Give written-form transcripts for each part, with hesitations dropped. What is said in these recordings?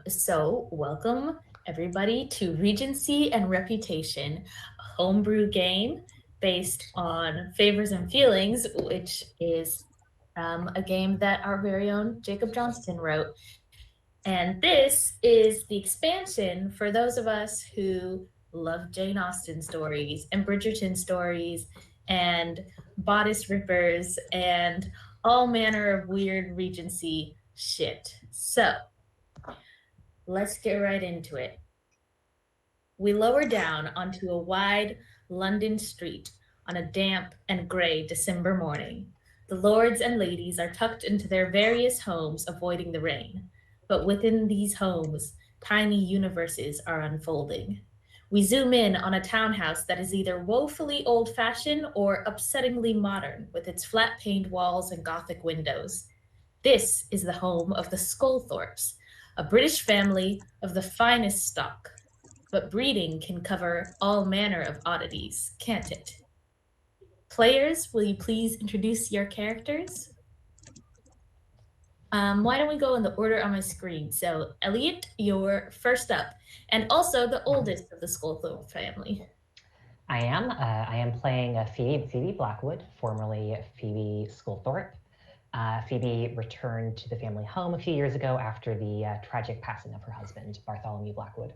So welcome everybody to Regency and Reputation, a homebrew game based on Favors and Feelings, which is a game that our very own Jacob Johnston wrote. And this is the expansion for those of us who love Jane Austen stories and Bridgerton stories and bodice rippers and all manner of weird Regency shit. So, let's get right into it. We lower down onto a wide London street on a damp and gray December morning. The lords and ladies are tucked into their various homes, avoiding the rain. But within these homes, tiny universes are unfolding. We zoom in on a townhouse that is either woefully old fashioned or upsettingly modern, with its flat paned walls and Gothic windows. This is the home of the Scolthorpes, a British family of the finest stock. But breeding can cover all manner of oddities, can't it? Players, will you please introduce your characters? Why don't we go in the order on my screen? So, Eliot, you're first up, and also the oldest of the Scolthorpe family. I am playing Phoebe Blackwood, formerly Phoebe Scolthorpe. Phoebe returned to the family home a few years ago after the tragic passing of her husband, Bartholomew Blackwood.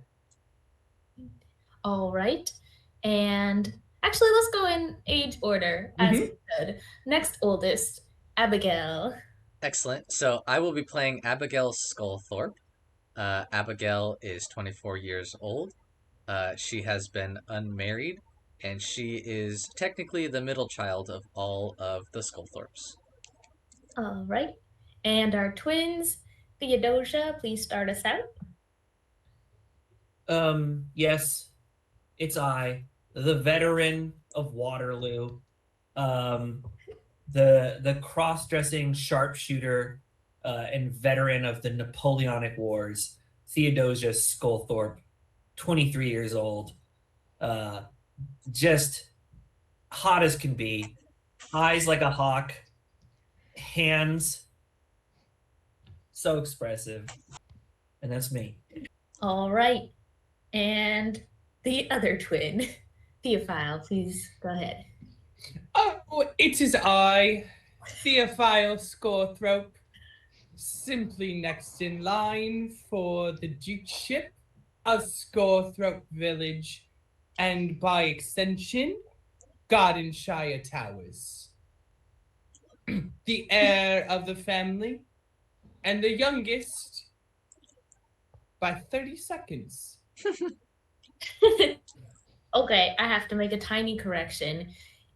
All right. And actually, let's go in age order as we should. Next oldest, Abigail. Excellent. So I will be playing Abigail Scolthorpe. Abigail is 24 years old. She has been unmarried, and she is technically the middle child of all of the Scolthorpes. All right. And our twins, Theodosia, please start us out. Yes, it's I, the veteran of Waterloo, the cross-dressing sharpshooter and veteran of the Napoleonic Wars, Theodosia Scolthorpe, 23 years old, just hot as can be, eyes like a hawk, hands so expressive, and that's me. All right. And the other twin, Theophile, please go ahead. Oh, it is I, Theophile Scolthorpe, simply next in line for the Dukeship of Scolthorpe Village, and by extension, Gardenshire Towers. The heir of the family, and the youngest by 30 seconds. Okay, I have to make a tiny correction.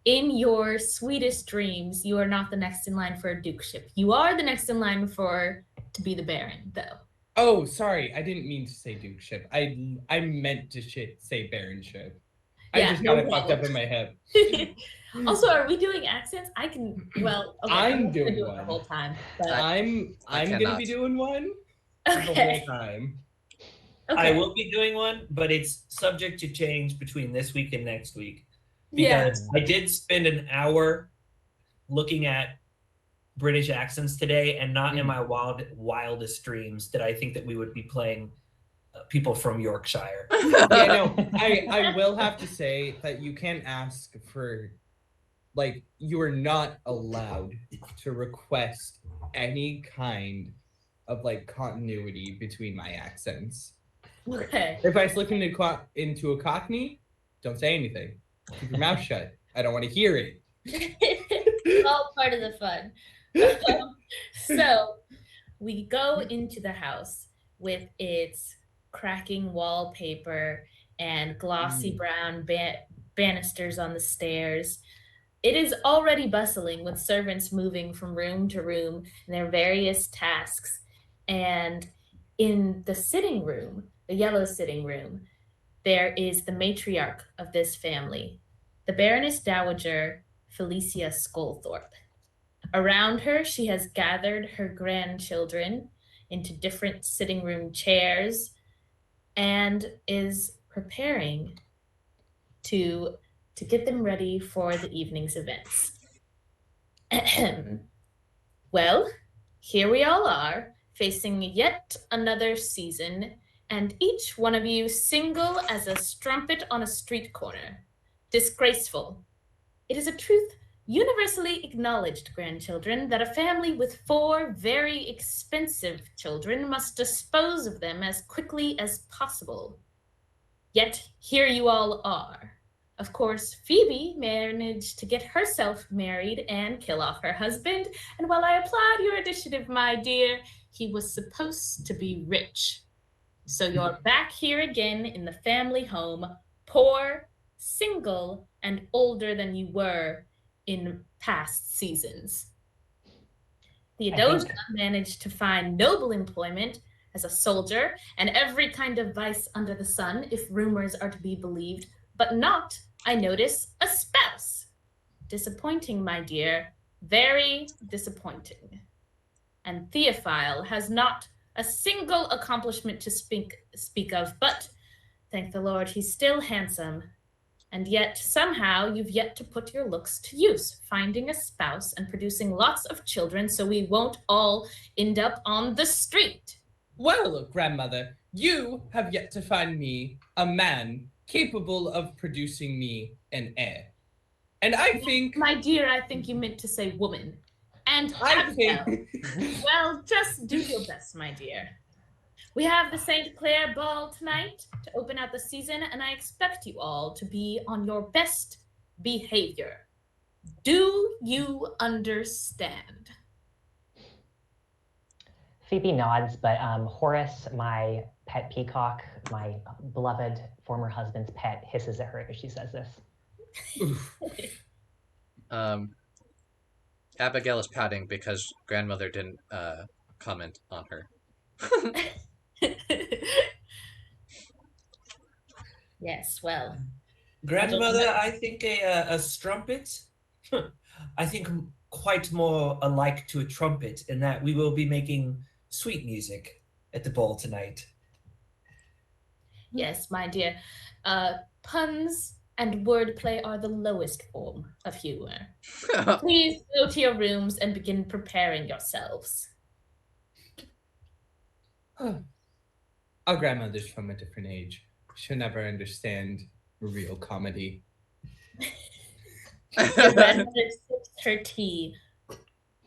In your sweetest dreams, you are not the next in line for a dukeship. You are the next in line to be the Baron, though. Oh, sorry, I didn't mean to say Dukeship. I meant to say Baronship. Yeah, I just got it fucked up in my head. Also, are we doing accents? I can. Well, okay, I'm doing do one the whole time. But... I'm gonna be doing one the whole time. Okay. I will be doing one, but it's subject to change between this week and next week. Because I did spend an hour looking at British accents today, and not in my wildest dreams did I think that we would be playing people from Yorkshire. Yeah, no, I will have to say that you can't ask for, like, you are not allowed to request any kind of, like, continuity between my accents. Okay. If I slip into a Cockney, don't say anything. Keep your mouth shut. I don't want to hear it. All part of the fun. So we go into the house with its cracking wallpaper and glossy brown banisters on the stairs. It is already bustling with servants moving from room to room in their various tasks. And in the sitting room, the yellow sitting room, there is the matriarch of this family, the Baroness Dowager Felicia Scolthorpe. Around her, she has gathered her grandchildren into different sitting room chairs and is preparing to get them ready for the evening's events. Well, here we all are, facing yet another season, and each one of you single as a strumpet on a street corner. Disgraceful. It is a truth universally acknowledged, grandchildren, that a family with 4 very expensive children must dispose of them as quickly as possible. Yet here you all are. Of course, Phoebe managed to get herself married and kill off her husband, and while I applaud your initiative, my dear, he was supposed to be rich. So you're back here again in the family home, poor, single, and older than you were in past seasons. Theodosia managed to find noble employment as a soldier and every kind of vice under the sun, if rumors are to be believed, but not, I notice, a spouse. Disappointing, my dear, very disappointing. And Theophile has not a single accomplishment to speak of, but, thank the Lord, he's still handsome. And yet, somehow, you've yet to put your looks to use, finding a spouse and producing lots of children so we won't all end up on the street. Well, grandmother, you have yet to find me a man capable of producing me an heir. And I think... My dear, I think you meant to say woman. And I think... Well, just do your best, my dear. We have the St. Clair Ball tonight to open out the season, and I expect you all to be on your best behavior. Do you understand? Phoebe nods, but Horace, my pet peacock, my beloved former husband's pet, hisses at her as she says this. Abigail is pouting because grandmother didn't comment on her. Yes, well. Grandmother, I think a strumpet, I think quite more alike to a trumpet in that we will be making sweet music at the ball tonight. Yes, my dear. Puns and wordplay are the lowest form of humor. Please go to your rooms and begin preparing yourselves. Our grandmother's from a different age. She'll never understand real comedy. Your grandmother sips her tea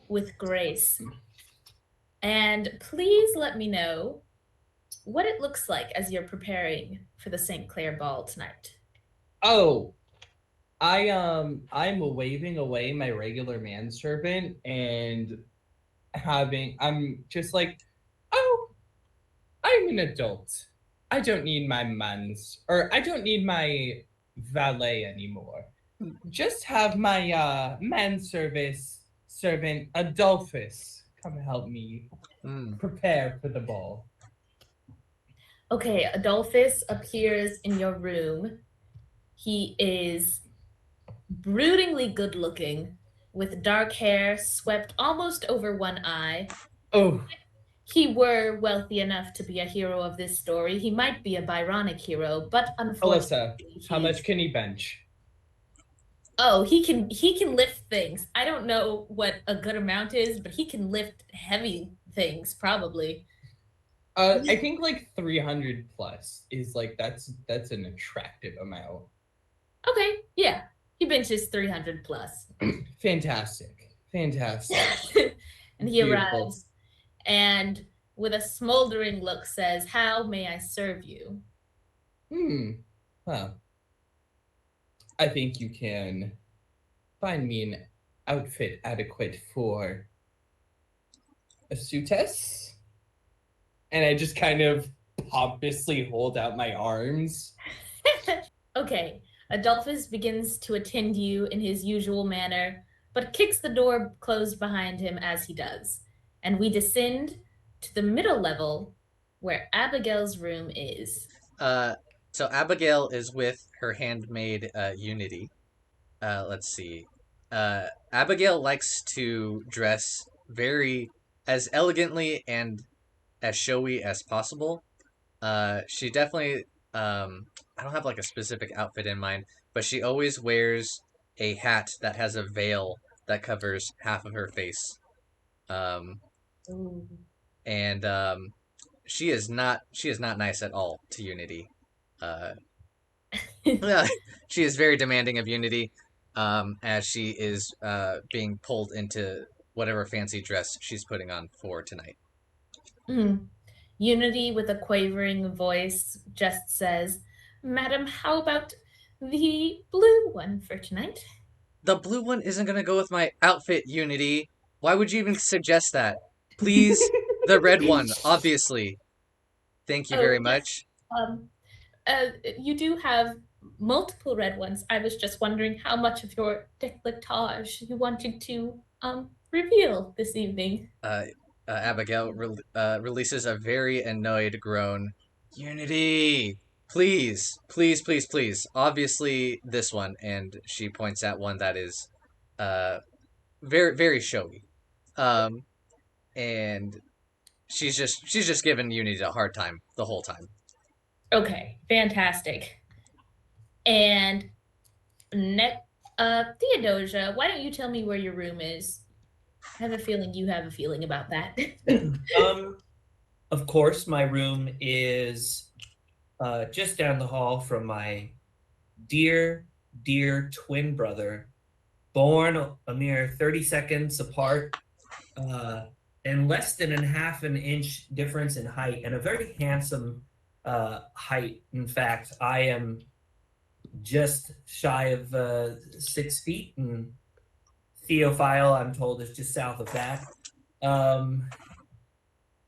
with grace. And please let me know what it looks like as you're preparing for the St. Clair Ball tonight. Oh, I'm waving away my regular manservant and I'm just like, oh, I'm an adult. I don't need my I don't need my valet anymore. Just have my servant Adolphus come help me prepare for the ball. Okay, Adolphus appears in your room. He is broodingly good looking, with dark hair swept almost over one eye. Oh. He were wealthy enough to be a hero of this story. He might be a Byronic hero, but unfortunately... Alyssa, how much can he bench? Oh, he can lift things. I don't know what a good amount is, but he can lift heavy things, probably. I think like 300 plus is like that's an attractive amount. Okay, yeah. He benches 300 plus. Fantastic. And he Beautiful. arrives and with a smoldering look says, "How may I serve you?" Well, I think you can find me an outfit adequate for a suitess. And I just kind of pompously hold out my arms. Okay, Adolphus begins to attend you in his usual manner, but kicks the door closed behind him as he does. And we descend to the middle level where Abigail's room is. So Abigail is with her handmaid, Unity. Let's see. Abigail likes to dress very as elegantly and as showy as possible. She definitely, I don't have like a specific outfit in mind, but she always wears a hat that has a veil that covers half of her face. Ooh. and she is not nice at all to Unity. She is very demanding of Unity, as she is being pulled into whatever fancy dress she's putting on for tonight. Unity, with a quavering voice, just says, "Madam, how about the blue one for tonight?" The blue one isn't gonna go with my outfit, Unity. Why would you even suggest that? Please, the red one, obviously. Thank you very much. Um, you do have multiple red ones. I was just wondering how much of your décolletage you wanted to reveal this evening. Abigail releases a very annoyed groan. Unity! Please, please, please, please. Obviously, this one, and she points at one that is very, very showy. And she's just giving Unity a hard time the whole time. Okay, fantastic. And Theodosia, why don't you tell me where your room is? I have a feeling you have a feeling about that. Of course, my room is just down the hall from my dear, dear twin brother, born a mere 30 seconds apart, and less than a half an inch difference in height, and a very handsome height. In fact, I am just shy of 6 feet, and Theophile, I'm told, is just south of that.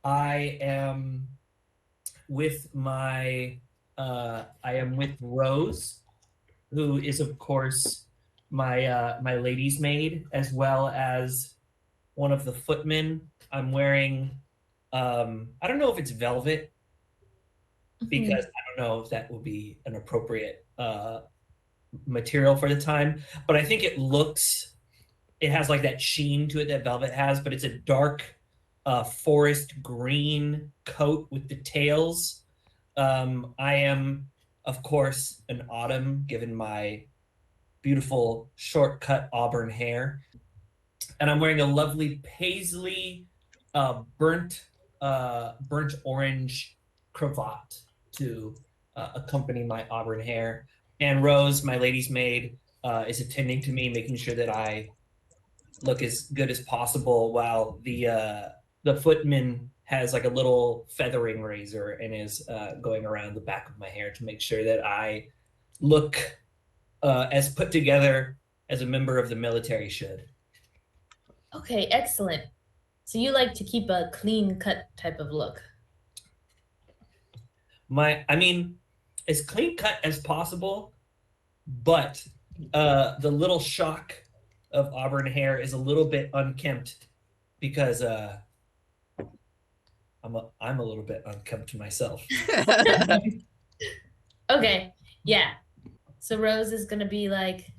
I am with Rose, who is, of course, my lady's maid, as well as one of the footmen. I'm wearing, I don't know if it's velvet, because I don't know if that will be an appropriate material for the time, but I think it has like that sheen to it that velvet has, but it's a dark forest green coat with the tails. I am, of course, an autumn, given my beautiful short-cut auburn hair, and I'm wearing a lovely paisley burnt orange cravat to accompany my auburn hair. And Rose, my lady's maid, is attending to me, making sure that I look as good as possible, while the footman has like a little feathering razor and is going around the back of my hair to make sure that I look as put together as a member of the military should. Okay, excellent. So you like to keep a clean cut type of look. I mean, as clean cut as possible, but the little shock of auburn hair is a little bit unkempt, because I'm a little bit unkempt myself. Okay, yeah. So Rose is gonna be like,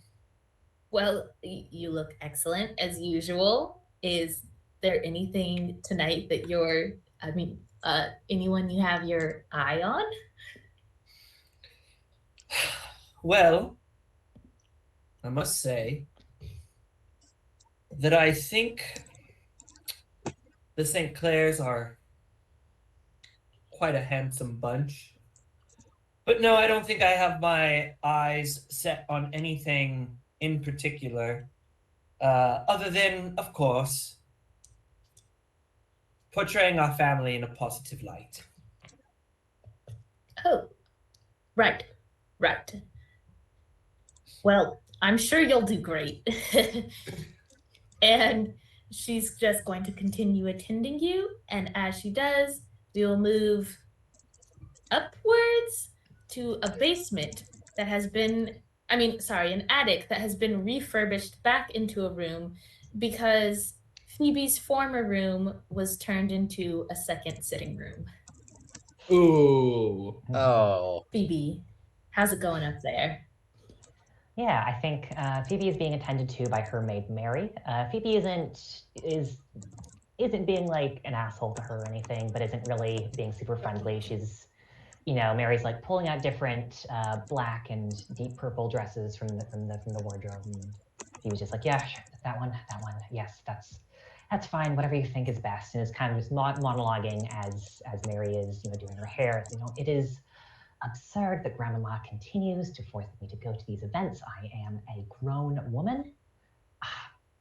"Well, you look excellent as usual. Is there anything tonight that anyone you have your eye on?" Well, I must say that I think the St. Clairs are quite a handsome bunch. But no, I don't think I have my eyes set on anything in particular, other than, of course, portraying our family in a positive light. Oh, right. Well, I'm sure you'll do great. And she's just going to continue attending you, and as she does, we will move upwards to a basement that has been, an attic that has been refurbished back into a room because Phoebe's former room was turned into a second sitting room. Ooh. Oh. Phoebe, how's it going up there? Yeah, I think Phoebe is being attended to by her maid Mary. Phoebe isn't being like an asshole to her or anything, but isn't really being super friendly. She's, Mary's like pulling out different black and deep purple dresses from the wardrobe, and Phoebe's just like, yeah, sure, that one, yes, That's fine, whatever you think is best. And is kind of just monologuing as Mary is, doing her hair. It is absurd that Grandmama continues to force me to go to these events. I am a grown woman.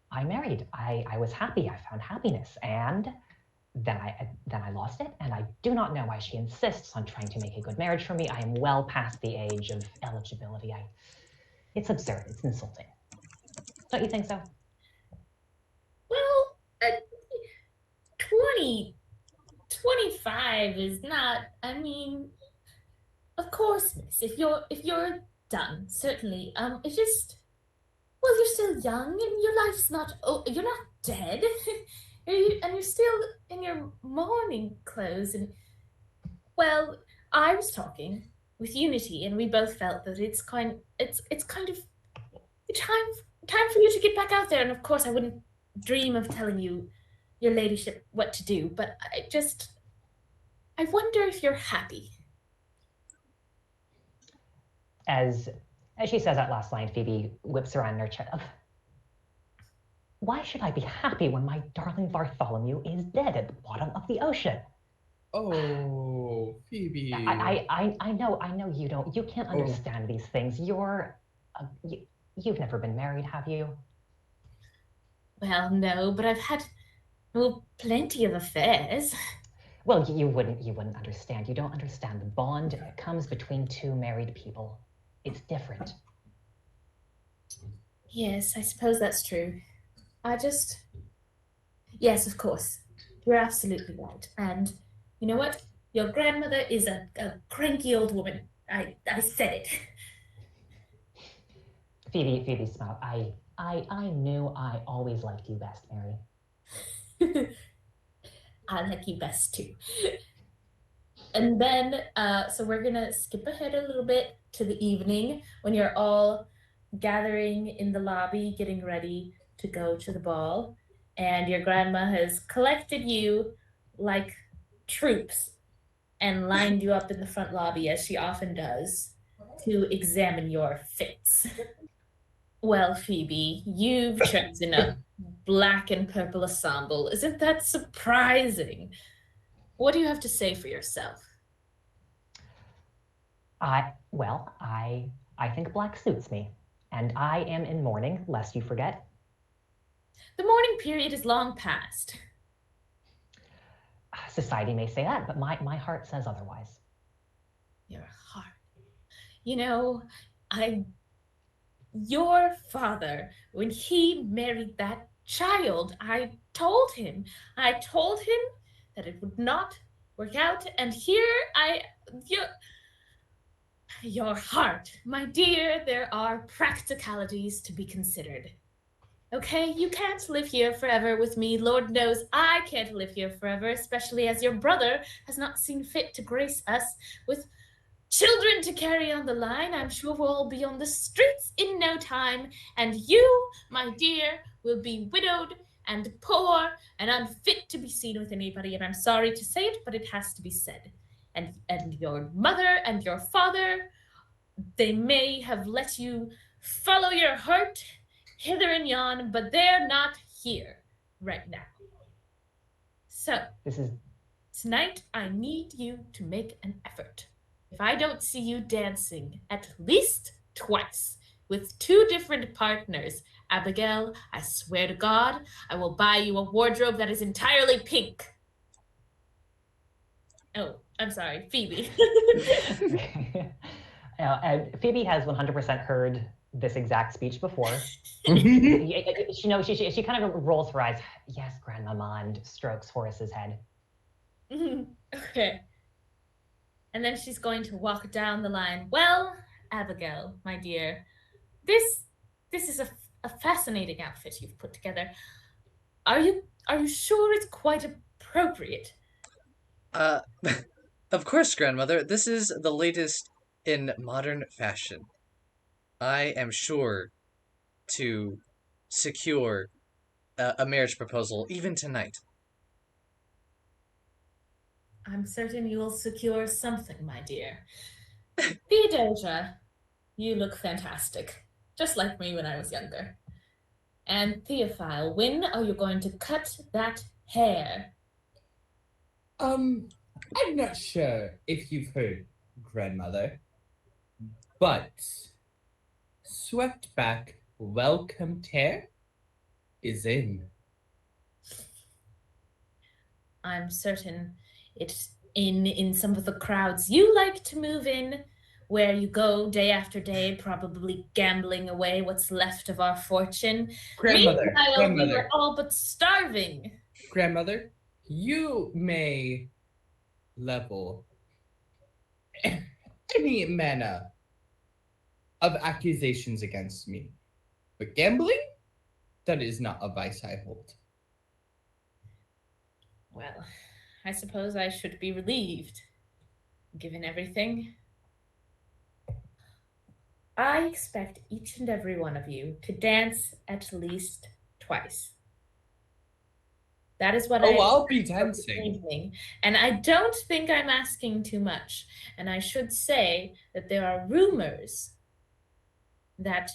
I married. I was happy. I found happiness, and then I lost it. And I do not know why she insists on trying to make a good marriage for me. I am well past the age of eligibility. It's absurd. It's insulting. Don't you think so? Well, 25 is not. I mean, of course, miss. If you're done, certainly. It's just. Well, you're still young, and your life's not. Oh, you're not dead, and you're still in your mourning clothes. And well, I was talking with Unity, and we both felt that it's kind of time for you to get back out there. And of course, I wouldn't dream of telling you, your ladyship, what to do. But I wonder if you're happy. As she says that last line, Phoebe whips around in her chair. Why should I be happy when my darling Bartholomew is dead at the bottom of the ocean? Oh, Phoebe. I know you can't understand these things. You've never been married, have you? Well, no, but I've had plenty of affairs. Well, you wouldn't understand. You don't understand the bond that comes between two married people. It's different. Yes, I suppose that's true. Yes, of course. You're absolutely right. And you know what? Your grandmother is a cranky old woman. I said it. Phoebe smiled. I knew I always liked you best, Mary. I like you best too. And then, so we're gonna skip ahead a little bit to the evening when you're all gathering in the lobby, getting ready to go to the ball. And your grandma has collected you like troops and lined you up in the front lobby, as she often does, to examine your fits. Well, Phoebe, you've chosen a black and purple ensemble. Isn't that surprising? What do you have to say for yourself? I think black suits me, and I am in mourning, lest you forget. The mourning period is long past. Society may say that, but my heart says otherwise. Your heart. Your father, when he married that child, I told him that it would not work out, and here your heart, my dear, there are practicalities to be considered. Okay, you can't live here forever with me. Lord knows I can't live here forever, especially as your brother has not seen fit to grace us with children to carry on the line. I'm sure we'll all be on the streets in no time, and you, my dear, will be widowed and poor and unfit to be seen with anybody, and I'm sorry to say it, but it has to be said. And your mother and your father, they may have let you follow your heart hither and yon, but they're not here right now. So, tonight I need you to make an effort. If I don't see you dancing at least twice with two different partners, Abigail, I swear to God, I will buy you a wardrobe that is entirely pink. Oh, I'm sorry, Phoebe. Phoebe has 100% heard this exact speech before. She kind of rolls her eyes. Yes, Grandmama, and strokes Horace's head. Okay. And then she's going to walk down the line. Well, Abigail, my dear, this is a fascinating outfit you've put together. Are you sure it's quite appropriate? Of course, Grandmother. This is the latest in modern fashion. I am sure to secure a marriage proposal even tonight. I'm certain you'll secure something, my dear. Theodosia, you look fantastic, just like me when I was younger. And Theophile, when are you going to cut that hair? I'm not sure if you've heard, grandmother, but swept back, well-combed hair is in. I'm certain it's in some of the crowds you like to move in, where you go day after day, probably gambling away what's left of our fortune. Grandmother, Meanwhile, we were all but starving. grandmother, you may level any manner of accusations against me, but gambling, that is not a vice I hold. Well, I suppose I should be relieved, given everything. I expect each and every one of you to dance at least twice. That is what I'll be expect for this dancing. evening. And I don't think I'm asking too much. And I should say that there are rumors that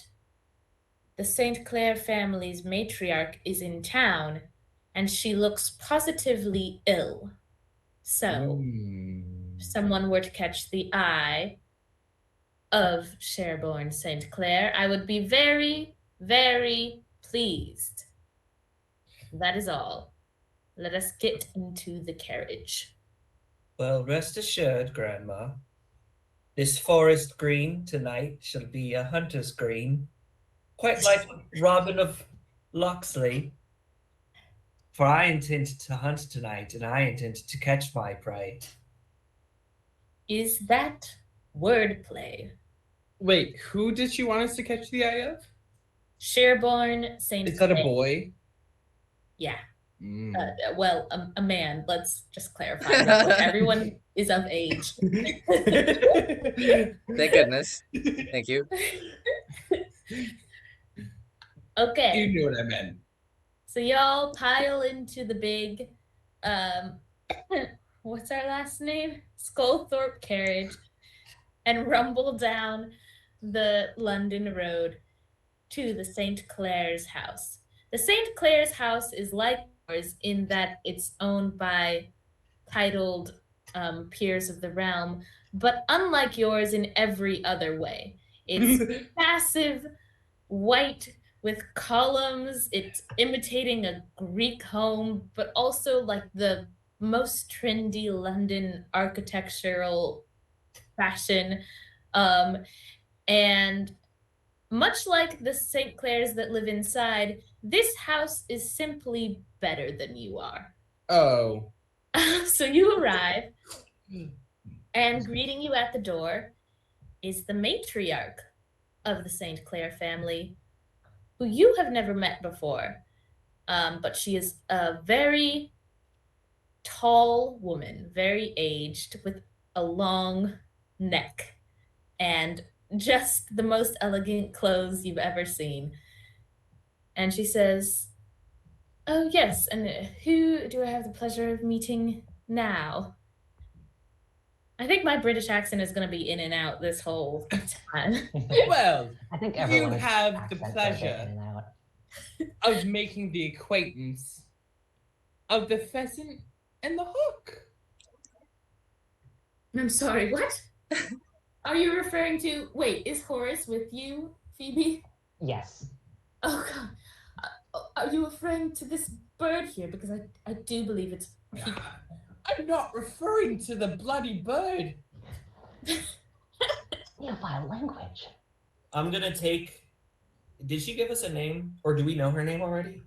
the St. Clair family's matriarch is in town, and she looks positively ill. So, if someone were to catch the eye of Sherborne St. Clair, I would be very, very pleased. That is all. Let us get into the carriage. Well, rest assured, Grandma, this forest green tonight shall be a hunter's green, quite like Robin of Locksley. For I intend to hunt tonight, and I intend to catch my prey. Is that wordplay? Wait, who did she want us to catch the eye of? Sherborne St. Is that a Clair. boy? Yeah. Mm. Well, a man. Let's just clarify. Everyone is of age. Thank goodness. Thank you. Okay. You knew what I meant. So y'all pile into the big, what's our last name? Scolthorpe carriage, and rumble down the London road to the St. Clair's house. The St. Clair's house is like yours in that it's owned by titled peers of the realm, but unlike yours in every other way. It's massive, white, with columns. It's imitating a Greek home, but also like the most trendy London architectural fashion. And much like the St. Clairs that live inside, this house is simply better than you are. Oh. So you arrive, and greeting you at the door is the matriarch of the St. Clair family, who you have never met before. But she is a very tall woman, very aged, with a long neck, and just the most elegant clothes you've ever seen. And she says, "Oh, yes, and who do I have the pleasure of meeting now?" I think my British accent is going to be in and out this whole time. Well, I think you everyone's have the accents are a bit pleasure in and out. of making the acquaintance of the pheasant and the hawk. I'm sorry, what? Are you referring to... Wait, is Horace with you, Phoebe? Yes. Oh, God. Are you referring to this bird here? Because I do believe it's... I'm not referring to the bloody bird. Theophile language. I'm gonna take. Did she give us a name, or do we know her name already?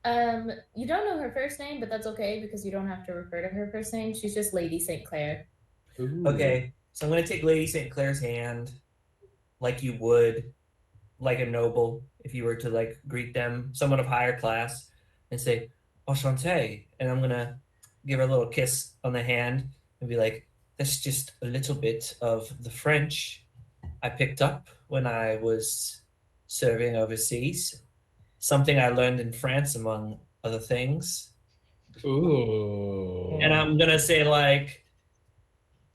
You don't know her first name, but that's okay because you don't have to refer to her first name. She's just Lady St. Clair. Ooh. Okay, so I'm gonna take Lady St. Clair's hand, like you would, like a noble, if you were to like greet them, someone of higher class, and say "Enchanté," and I'm gonna give her a little kiss on the hand and be like, "That's just a little bit of the French I picked up when I was serving overseas. Something I learned in France, among other things." Ooh. And I'm gonna say like,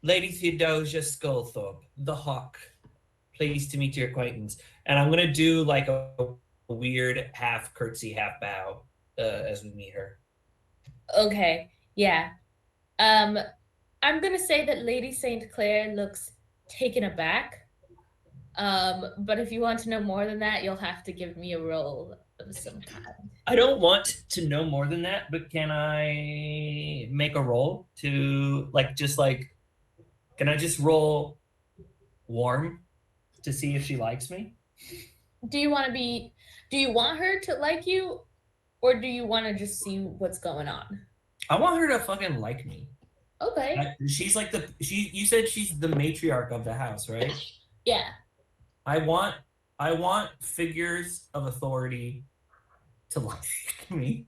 "Lady Theodosia Scolthorpe, the hawk. Pleased to meet your acquaintance." And I'm gonna do like a weird half curtsy, half bow as we meet her. Okay, yeah. I'm gonna say that Lady St. Clair looks taken aback. But if you want to know more than that, you'll have to give me a roll of some kind. I don't want to know more than that, but can I make a roll to can I just roll warm to see if she likes me? Do you want her to like you, or do you want to just see what's going on? I want her to fucking like me. Okay. She's like you said she's the matriarch of the house, right? Yeah. I want figures of authority to like me.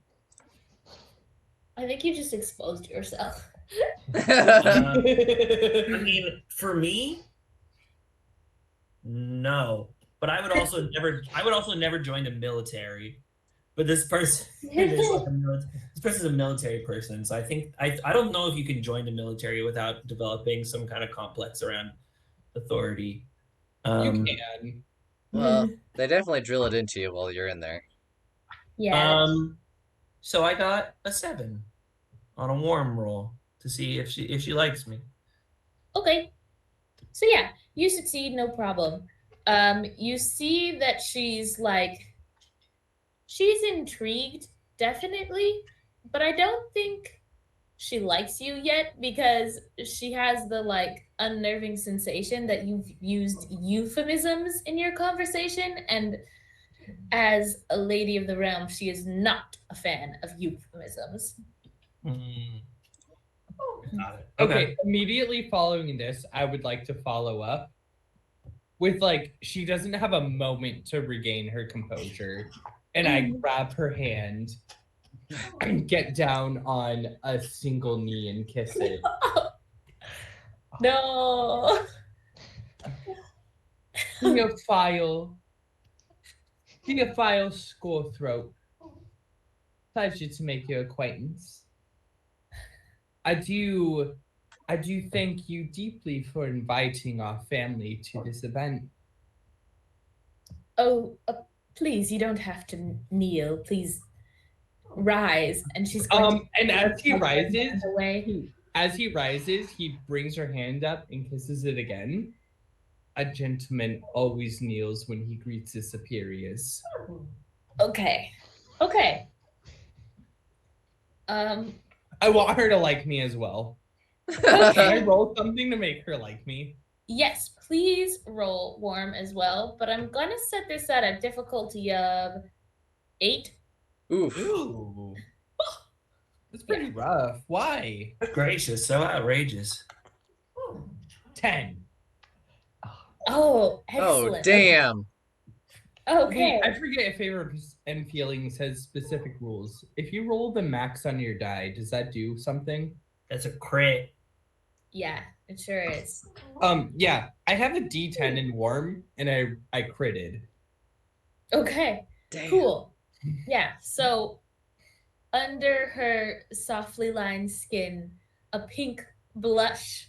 I think you just exposed yourself. I mean, for me, no. But I would also never join the military. But this person this person's a military person, so I think I don't know if you can join the military without developing some kind of complex around authority. You can. Well, they definitely drill it into you while you're in there. Yeah. So I got a 7 on a warm roll to see if she likes me. Okay. So yeah, you succeed, no problem. You see that she's intrigued, definitely, but I don't think she likes you yet because she has the unnerving sensation that you've used euphemisms in your conversation, and as a lady of the realm, she is not a fan of euphemisms. Got it. Okay, immediately following this, I would like to follow up with she doesn't have a moment to regain her composure, and I grab her hand and get down on a single knee and kiss it. No. Theophile Scolthorpe. Pleasure to make your acquaintance. I do thank you deeply for inviting our family to this event. Oh, please, you don't have to kneel. Please rise. And she's going to and as he rises, away. He brings her hand up and kisses it again. A gentleman always kneels when he greets his superiors. Okay. I want her to like me as well. Okay. Can I roll something to make her like me? Yes, please roll warm as well, but I'm gonna set this at a difficulty of 8. Oof. Ooh. That's pretty rough. Why? Gracious, so outrageous. 10. Oh, excellent. Oh, damn. Okay. Wait, I forget if favors and feelings has specific rules. If you roll the max on your die, does that do something? That's a crit. Yeah, it sure is. Yeah, I have a D10 in warm, and I critted. Okay. Damn. Cool. Yeah, so under her softly lined skin, a pink blush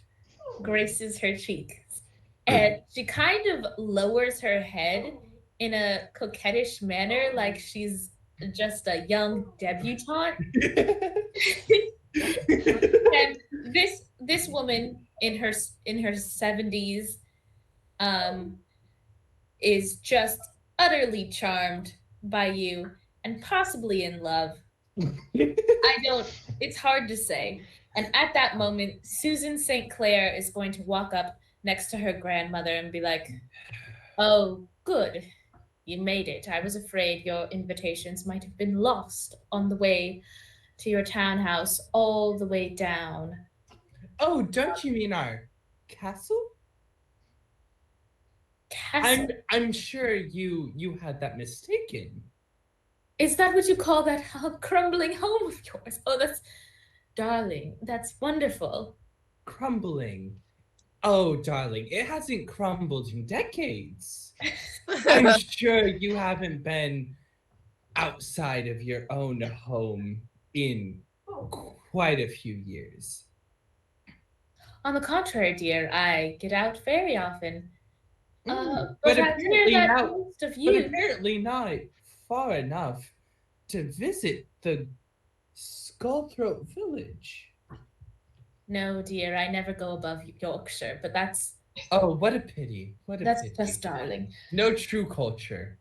graces her cheeks. And she kind of lowers her head in a coquettish manner, like she's just a young debutante. And this woman in her 70s is just utterly charmed by you and possibly in love. It's hard to say. And at that moment, Susan St. Clair is going to walk up next to her grandmother and be like, "Oh, good. You made it. I was afraid your invitations might have been lost on the way to your townhouse all the way down." Oh, don't you mean our castle? Castle? I'm sure you had that mistaken. Is that what you call that crumbling home of yours? Oh, darling, that's wonderful. Crumbling. Oh, darling, it hasn't crumbled in decades. I'm sure you haven't been outside of your own home in quite a few years. On the contrary, dear, I get out very often. But I hear that most of you. But apparently not far enough to visit the Scolthorpe village. No, dear, I never go above Yorkshire, but that's Oh, what a pity. What a pity. just darling. No true culture.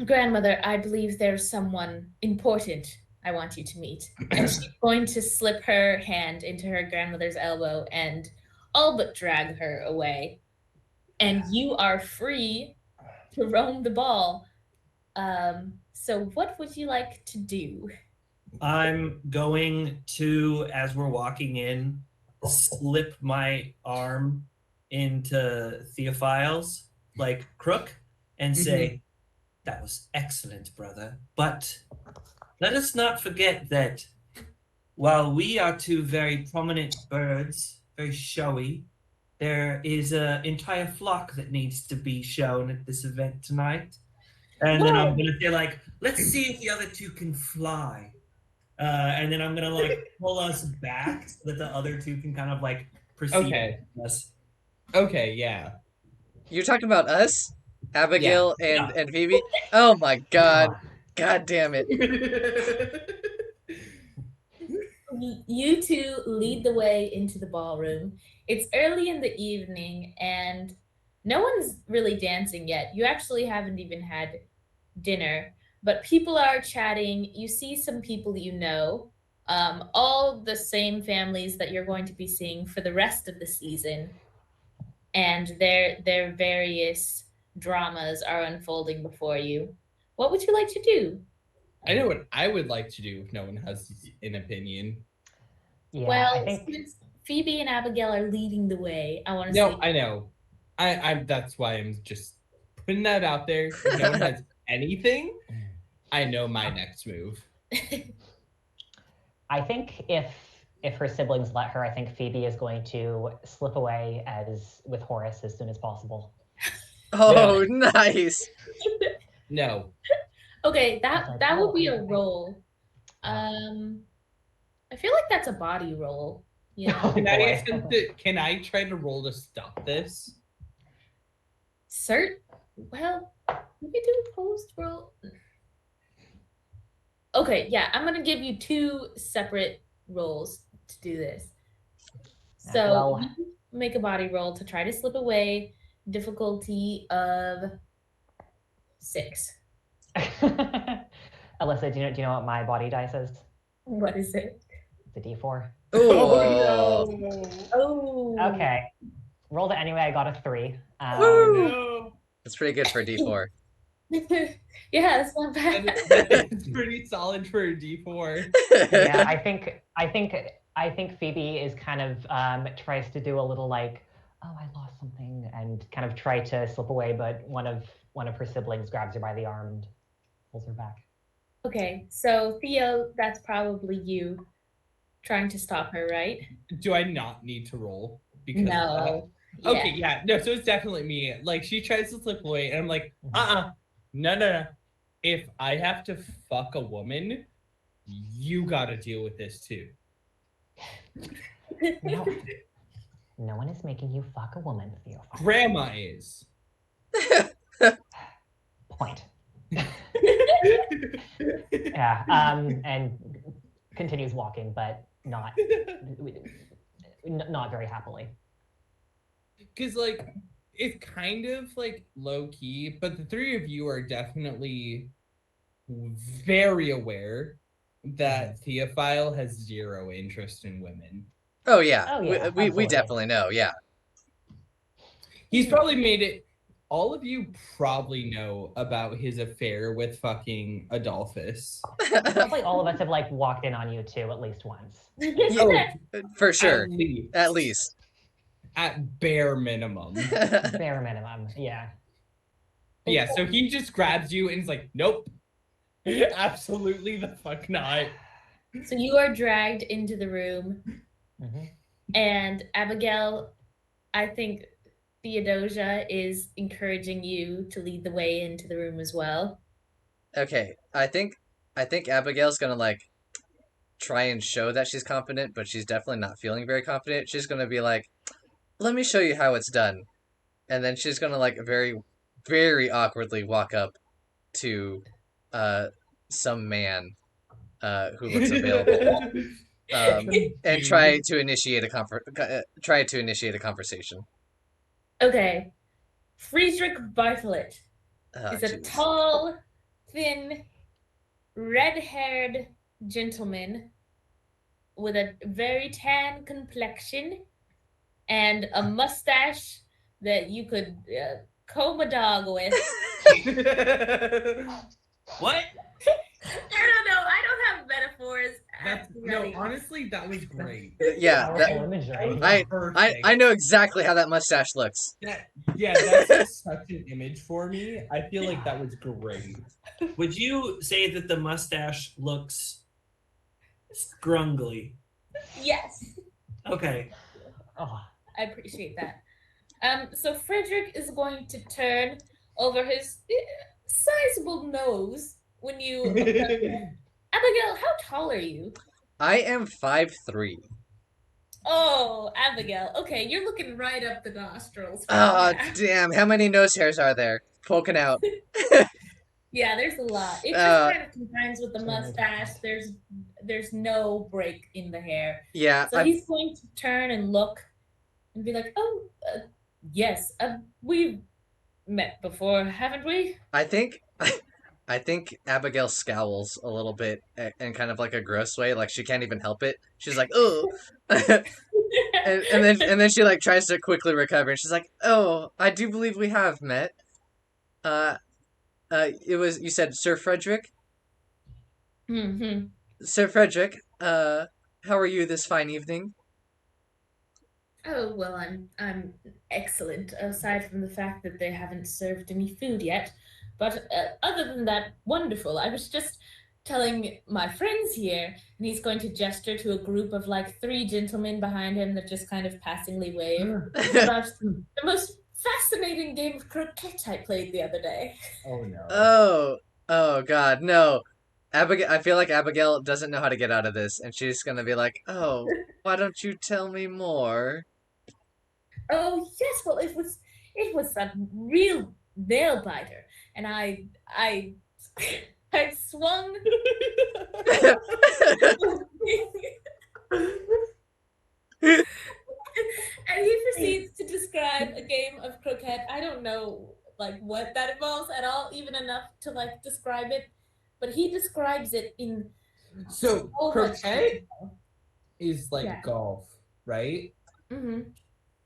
Grandmother, I believe there's someone important I want you to meet. And she's going to slip her hand into her grandmother's elbow and all but drag her away. And you are free to roam the ball. So what would you like to do? I'm going to, as we're walking in, slip my arm into Theophile's like crook and say, "That was excellent, brother. But let us not forget that while we are two very prominent birds, very showy, there is an entire flock that needs to be shown at this event tonight." And then I'm going to say, like, "Let's see if the other two can fly." And then I'm going to, like, pull us back so that the other two can kind of, like, proceed with us. Okay, yeah. You're talking about us? Abigail Yeah. and Phoebe? Oh my god. God damn it. You two lead the way into the ballroom. It's early in the evening and no one's really dancing yet. You actually haven't even had dinner, but people are chatting. You see some people you know, all the same families that you're going to be seeing for the rest of the season, and their various dramas are unfolding before you. What would you like to do? I know what I would like to do if no one has an opinion. Yeah, Well, I think since Phoebe and Abigail are leading the way, I want to No, see. I know. I'm that's why I'm just putting that out there. If no one has anything, I know my next move. I think if her siblings let her, I think Phoebe is going to slip away as with Horace as soon as possible. Oh, nice. No. Okay, It's like, that oh, would be a okay. roll. I feel like that's a body roll. Yeah. Oh, Can I boy. attempt to, can I try to roll to stop this? Well, we could do a post roll. Okay, yeah, I'm gonna give you two separate rolls to do this. So Well- you make a body roll to try to slip away. Difficulty of 6. Alyssa, do you know what my body dice is? What is it? It's a D4. Oh, no. Oh. Okay. Rolled it anyway. I got a 3. No. that's pretty good for a D4. Yeah, it's not bad. It's pretty solid for a D4. Yeah, I think Phoebe is kind of tries to do a little like, oh, I lost something, and kind of try to slip away, but one of her siblings grabs her by the arm and pulls her back. Okay, so Theo, that's probably you trying to stop her, right? Do I not need to roll? Because No. Okay, yeah. No, so it's definitely me. Like, she tries to slip away, and I'm like, no. If I have to fuck a woman, you gotta deal with this too. No, no one is making you fuck a woman, Theophile. Grandma is. Point. Yeah, and continues walking, but not very happily. Because, like, it's kind of, like, low-key, but the three of you are definitely very aware that Theophile has zero interest in women. Oh yeah. Oh, yeah, we absolutely. definitely know, yeah. He's probably made it. All of you probably know about his affair with fucking Adolphus. Probably all of us have like walked in on you too at least once. Oh, For sure. At least. At least. At bare minimum. Bare minimum, yeah. Yeah, so he just grabs you and is like, nope. Absolutely the fuck not. So you are dragged into the room, Mhm. and Abigail, I think Theodosia is encouraging you to lead the way into the room as well. Okay, I think Abigail's gonna like try and show that she's confident, but she's definitely not feeling very confident. She's gonna be like, "Let me show you how it's done," and then she's gonna like very, very awkwardly walk up to some man who looks available, and try to initiate a conversation. Okay. Friedrich Bartlett Oh, is a jeez. tall, thin, red-haired gentleman with a very tan complexion and a mustache that you could comb a dog with. What? I don't know. I don't have metaphors. No, honestly, that was great. Yeah, Powerful imagery. I know exactly how that mustache looks. That's such an image for me. I feel like that was great. Would you say that the mustache looks scrungly? Yes. Okay. Oh, I appreciate that. So Frederick is going to turn over his sizable nose when you approach him. Abigail, how tall are you? I am 5'3". Oh, Abigail. Okay, you're looking right up the nostrils. Ah, Yeah. damn! How many nose hairs are there poking out? Yeah, there's a lot. It just kind of combines with the mustache. There's no break in the hair. Yeah, So he's going to turn and look and be like, "Oh, yes, we've met before, haven't we?" I think Abigail scowls a little bit in kind of like a gross way, like she can't even help it. She's like, "Oh," and then she like tries to quickly recover, and she's like, "Oh, I do believe we have met. It was you said Sir Frederick. Mm-hmm. Sir Frederick, how are you this fine evening?" Oh, well, I'm excellent, aside from the fact that they haven't served any food yet. But other than that, wonderful. I was just telling my friends here, and he's going to gesture to a group of like 3 gentlemen behind him that just kind of passingly wave about the most fascinating game of croquet I played the other day. Oh no. Oh God, no. Abigail, I feel like Abigail doesn't know how to get out of this, and she's gonna be like, "Oh, why don't you tell me more?" Oh yes, well it was a real nail biter, and I I swung. And he proceeds to describe a game of croquet. I don't know like what that involves at all, even enough to like describe it, but he describes it in So so much croquet detail. is like Yeah. golf, right? Mm-hmm.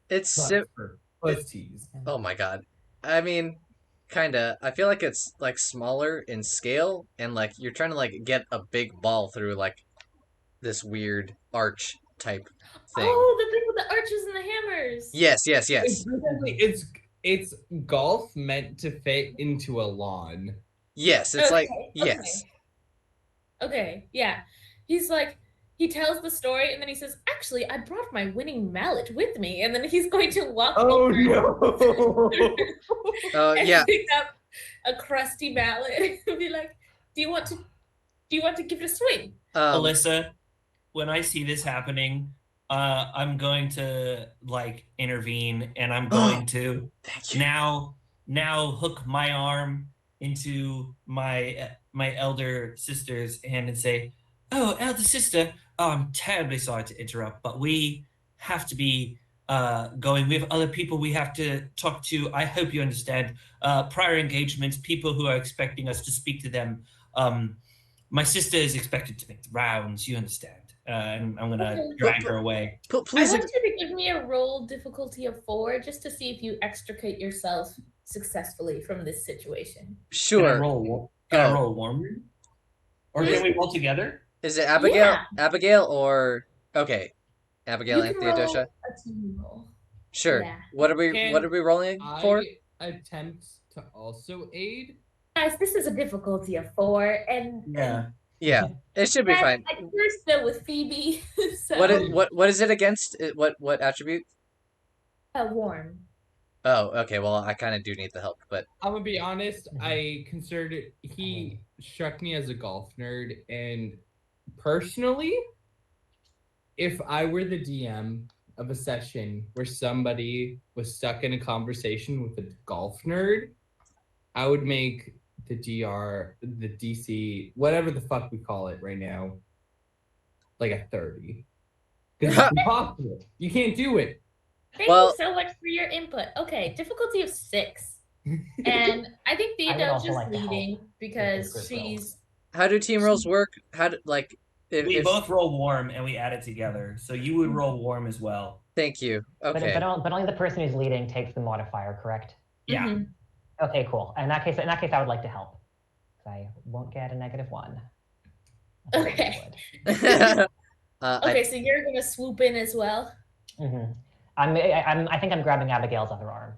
It's But for pussies. oh my God. I mean, kinda. I feel like it's like smaller in scale, and like you're trying to like get a big ball through like this weird arch type thing. Oh, the thing with the arches and the hammers. Yes. It's basically it's golf meant to fit into a lawn. Yes, it's like yes. Okay, yeah. He's like, he tells the story and then he says, "Actually, I brought my winning mallet with me." And then he's going to walk over no. and Yeah. pick up a crusty mallet and be like, do you want to give it a swing?" Alyssa, when I see this happening, I'm going to like intervene, and I'm going to Thank you. now hook my arm into my elder sister's hand and say, "Oh, elder sister, I'm terribly sorry to interrupt, but we have to be going. We have other people we have to talk to. I hope you understand. Prior engagements, people who are expecting us to speak to them. My sister is expected to make the rounds. You understand? And I'm gonna drag her away. Please. I want you to give me a roll difficulty of 4 just to see if you extricate yourself successfully from this situation. Sure. Can I roll a warm room? Or can we roll together? Is it Abigail? Yeah. Abigail or okay, Abigail You and can roll Theodosia. a team roll. Sure. Yeah. What are we rolling for? I attempt to also aid. Guys, this is a difficulty of 4, and Yeah, it should be fine. like you're still with Phoebe. So What is it against? What attribute? warm. Oh, okay. Well, I kind of do need the help, but I'm gonna be honest. I considered it. He struck me as a golf nerd, and personally, if I were the DM of a session where somebody was stuck in a conversation with a golf nerd, I would make the DR, the DC, whatever the fuck we call it right now, like a 30. Because it's impossible. You can't do it. Thank you so much for your input. Okay, difficulty of 6. And I think I would also Theodosia's like to help leading with because this group she's. How do team rolls work? How do, like, we both roll warm and we add it together. So you would roll warm as well. Thank you. Okay. But only the person who's leading takes the modifier, correct? Yeah. Mhm. Okay, cool. In that case, I would like to help. I won't get a -1. Okay. Okay, So you're gonna swoop in as well. Mm-hmm. I think I'm grabbing Abigail's other arm.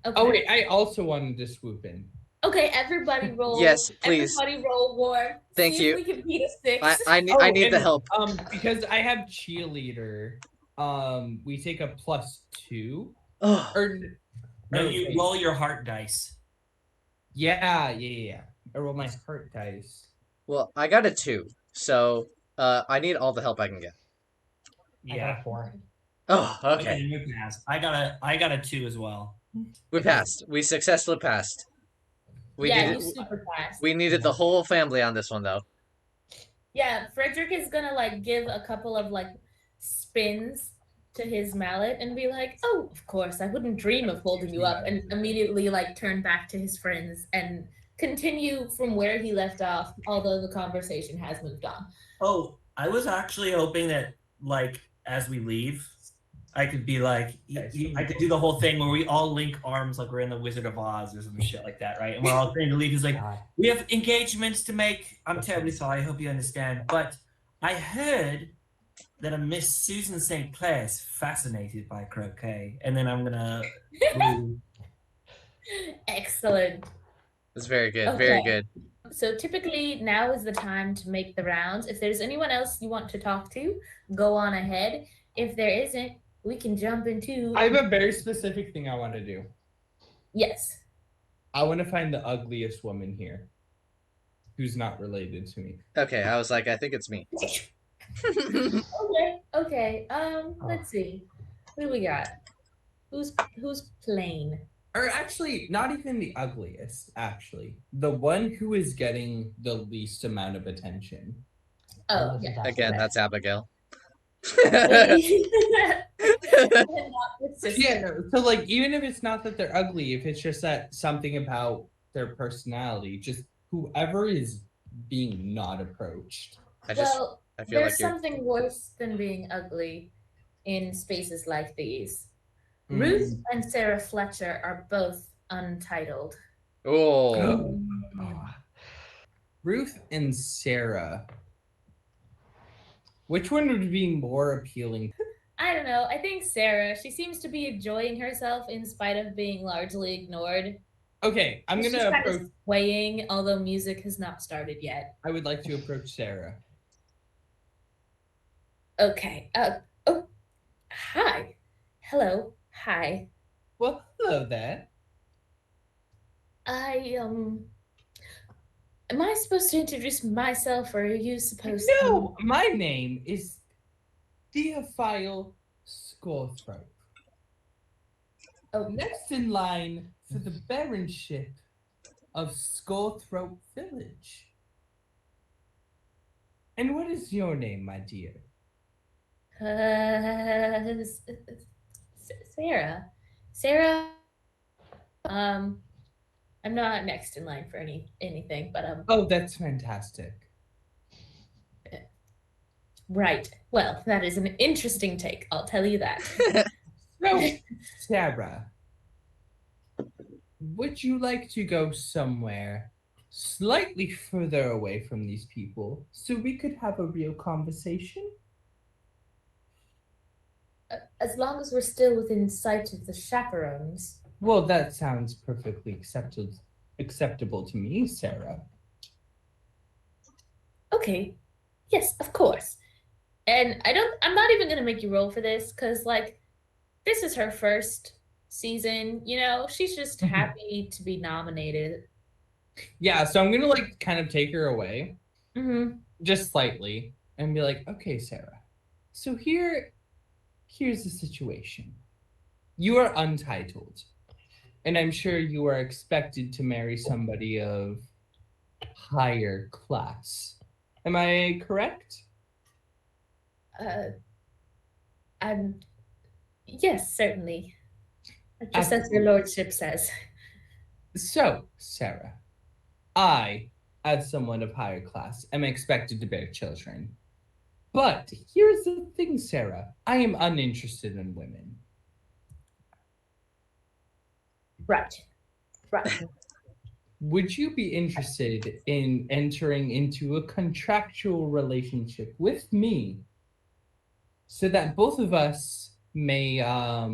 Okay. Oh wait, I also wanted to swoop in. Okay, everybody roll. Yes, please. Everybody roll warm. Thank See you. If we can beat a 6. I need the help. Because I have cheerleader, we take a +2. Oh, Or No, you roll your heart dice. yeah. I roll my heart dice. well, I got a 2, so I need all the help I can get. I got a 4. Oh, Okay, okay. you passed. I got a 2 as well. We passed. We successfully passed. We yeah, needed you super fast. we needed the whole family on this one though. Yeah, Frederick is gonna like give a couple of like spins to his mallet and be like, "Oh, of course, I wouldn't dream of holding you up," and immediately like turn back to his friends and continue from where he left off, although the conversation has moved on. Oh, I was actually hoping that, like, as we leave, I could be like, I could do the whole thing where we all link arms like we're in the Wizard of Oz or some shit like that, right? And we're all trying to leave. He's like, God. we have engagements to make. I'm terribly sorry. I hope you understand. But I heard that a Miss Susan St. Clair is fascinated by croquet. And then I'm going to... Excellent. It's very good. Very Okay. good. So typically now is the time to make the rounds. If there's anyone else you want to talk to, go on ahead. If there isn't, we can jump into. I have a very specific thing I want to do. Yes. I want to find the ugliest woman here who's not related to me. Okay, I was like, I think it's me. Okay. Let's see. What do we got? Who's plain? Or actually, not even the ugliest, actually. The one who is getting the least amount of attention. Oh, yeah. Again, that's Abigail. Yeah, so like even if it's not that they're ugly, if it's just that something about their personality, just whoever is being not approached. I feel there's like you're something worse than being ugly in spaces like these. Ruth and Sarah Fletcher are both untitled. Oh. Ruth and Sarah. Which one would be more appealing? I don't know. I think Sarah. She seems to be enjoying herself in spite of being largely ignored. Okay, I'm She's gonna kind approach. of swaying, although music has not started yet. I would like to approach Sarah. Okay. Oh. Hi. Hello. Hi. Well, hello there. Am I supposed to introduce myself, or are you supposed No, my name is Theophile Scolthorpe. Oh, Next in line for the baronship of Scolthorpe Village. And what is your name, my dear? Sarah. Sarah. I'm not next in line for anything, but Oh, that's fantastic. Right. Well, that is an interesting take. I'll tell you that. So, Sarah, would you like to go somewhere slightly further away from these people so we could have a real conversation? As long as we're still within sight of the chaperones. Well, that sounds perfectly acceptable to me, Sarah. Okay. Yes, of course. And I'm not even gonna make you roll for this, because like this is her first season, she's just happy to be nominated. Yeah, so I'm gonna like kind of take her away, just slightly, and be like, okay, Sarah. So here's the situation. You are untitled, and I'm sure you are expected to marry somebody of higher class. Am I correct? Yes, certainly. Just as your lordship says. So, Sarah, I, as someone of higher class, am expected to bear children. But here's the thing, Sarah. I am uninterested in women. Right. Would you be interested in entering into a contractual relationship with me so that both of us may, how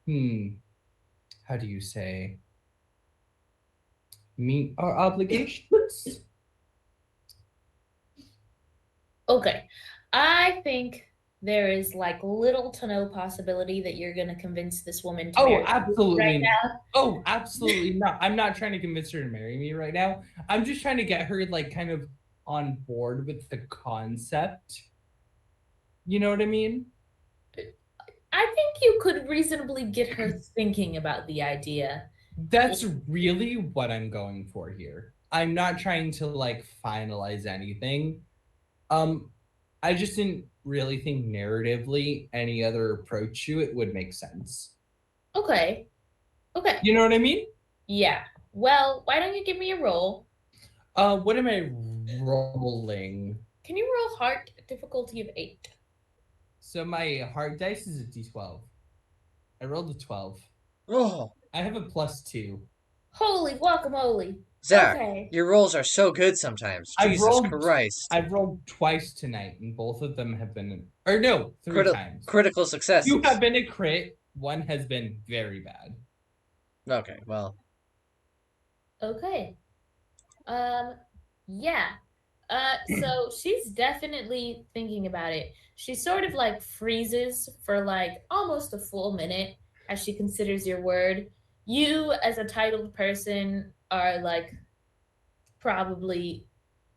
do you say, meet our obligations? Okay. I think there is like little to no possibility that you're going to convince this woman to marry you absolutely. right now. Oh, absolutely not. I'm not trying to convince her to marry me right now. I'm just trying to get her like kind of on board with the concept. You know what I mean? I think you could reasonably get her thinking about the idea. That's really what I'm going for here. I'm not trying to like finalize anything. I just didn't really think narratively any other approach to it would make sense. Okay. You know what I mean? Yeah. Well, why don't you give me a roll? What am I rolling? Can you roll heart difficulty of 8? So my heart dice is a d12. I rolled a 12. Oh, I have a +2. Holy guacamole. Zach, Okay. your rolls are so good sometimes. Jesus Christ. I've rolled twice tonight, and both of them have been, or no, 3 times. Critical success. 2 have been a crit. 1 has been very bad. Okay, well. Okay. Yeah. So she's definitely thinking about it. She sort of like freezes for like almost a full minute as she considers your word. You, as a titled person, are like probably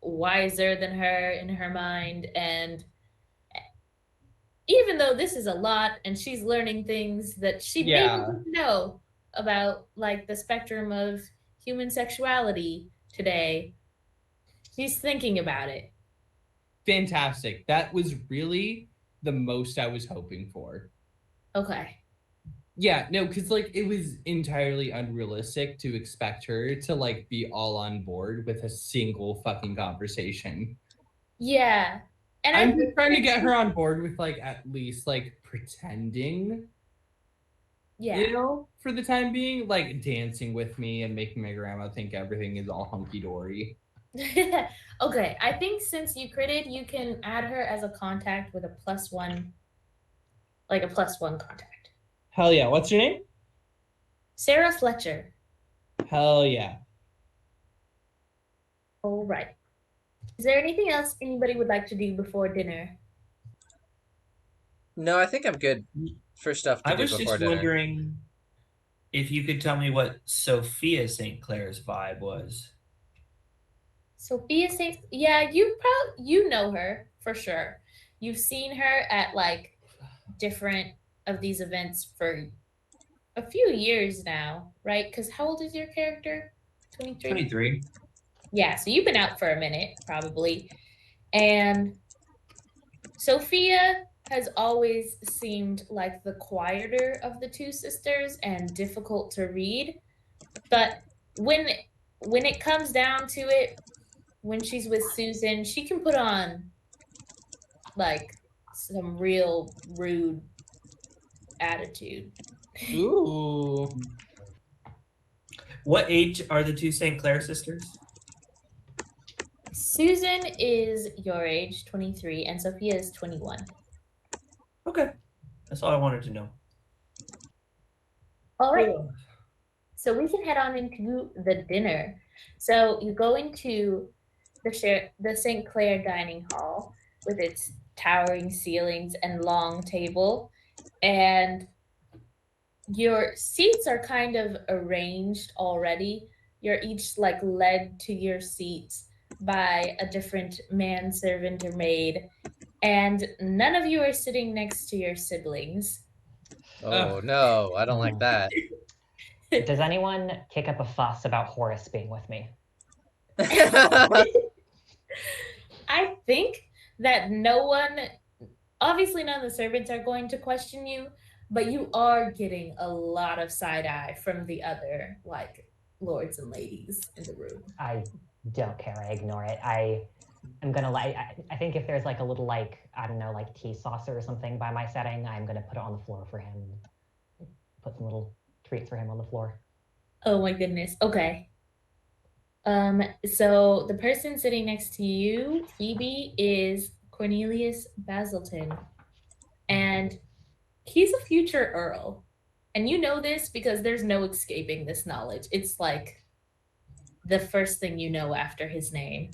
wiser than her in her mind. And even though this is a lot and she's learning things that she maybe didn't know about, like the spectrum of human sexuality today, she's thinking about it. Fantastic. That was really the most I was hoping for. Okay. Yeah, no, because like it was entirely unrealistic to expect her to like be all on board with a single fucking conversation. Yeah. And I'm just trying to get her on board with like at least like pretending. Yeah. You know, for the time being, like dancing with me and making my grandma think everything is all hunky dory. Okay, I think since you critted, you can add her as a contact with a +1, like a +1 contact. Hell yeah. What's your name? Sarah Fletcher. Hell yeah. All right. Is there anything else anybody would like to do before dinner? No, I think I'm good for stuff to do before dinner. I was just wondering if you could tell me what Sophia St. Clair's vibe was. Sophia St. Yeah, you know her for sure. You've seen her at like different of these events for a few years now, right? Because how old is your character? 23? 23. Yeah, so you've been out for a minute, probably. And Sophia has always seemed like the quieter of the two sisters and difficult to read. But when it comes down to it, when she's with Susan, she can put on like some real rude attitude. Ooh. What age are the two St. Clair sisters? Susan is your age, 23, and Sophia is 21. Okay. That's all I wanted to know. All right. So we can head on into the dinner. So you go into the St. Clair dining hall with its towering ceilings and long table, and your seats are kind of arranged already. You're each like led to your seats by a different manservant or maid, and none of you are sitting next to your siblings. Oh no, I don't like that. Does anyone kick up a fuss about Horace being with me? I think that no one, obviously, none of the servants are going to question you, but you are getting a lot of side eye from the other, like, lords and ladies in the room. I don't care. I ignore it. I'm gonna like. I think if there's like a little like I don't know like tea saucer or something by my setting, I'm gonna put it on the floor for him. Put some little treats for him on the floor. Oh my goodness. Okay. So the person sitting next to you, Phoebe, is Cornelius Basilton. And he's a future Earl. And you know this because there's no escaping this knowledge. It's like the first thing you know after his name.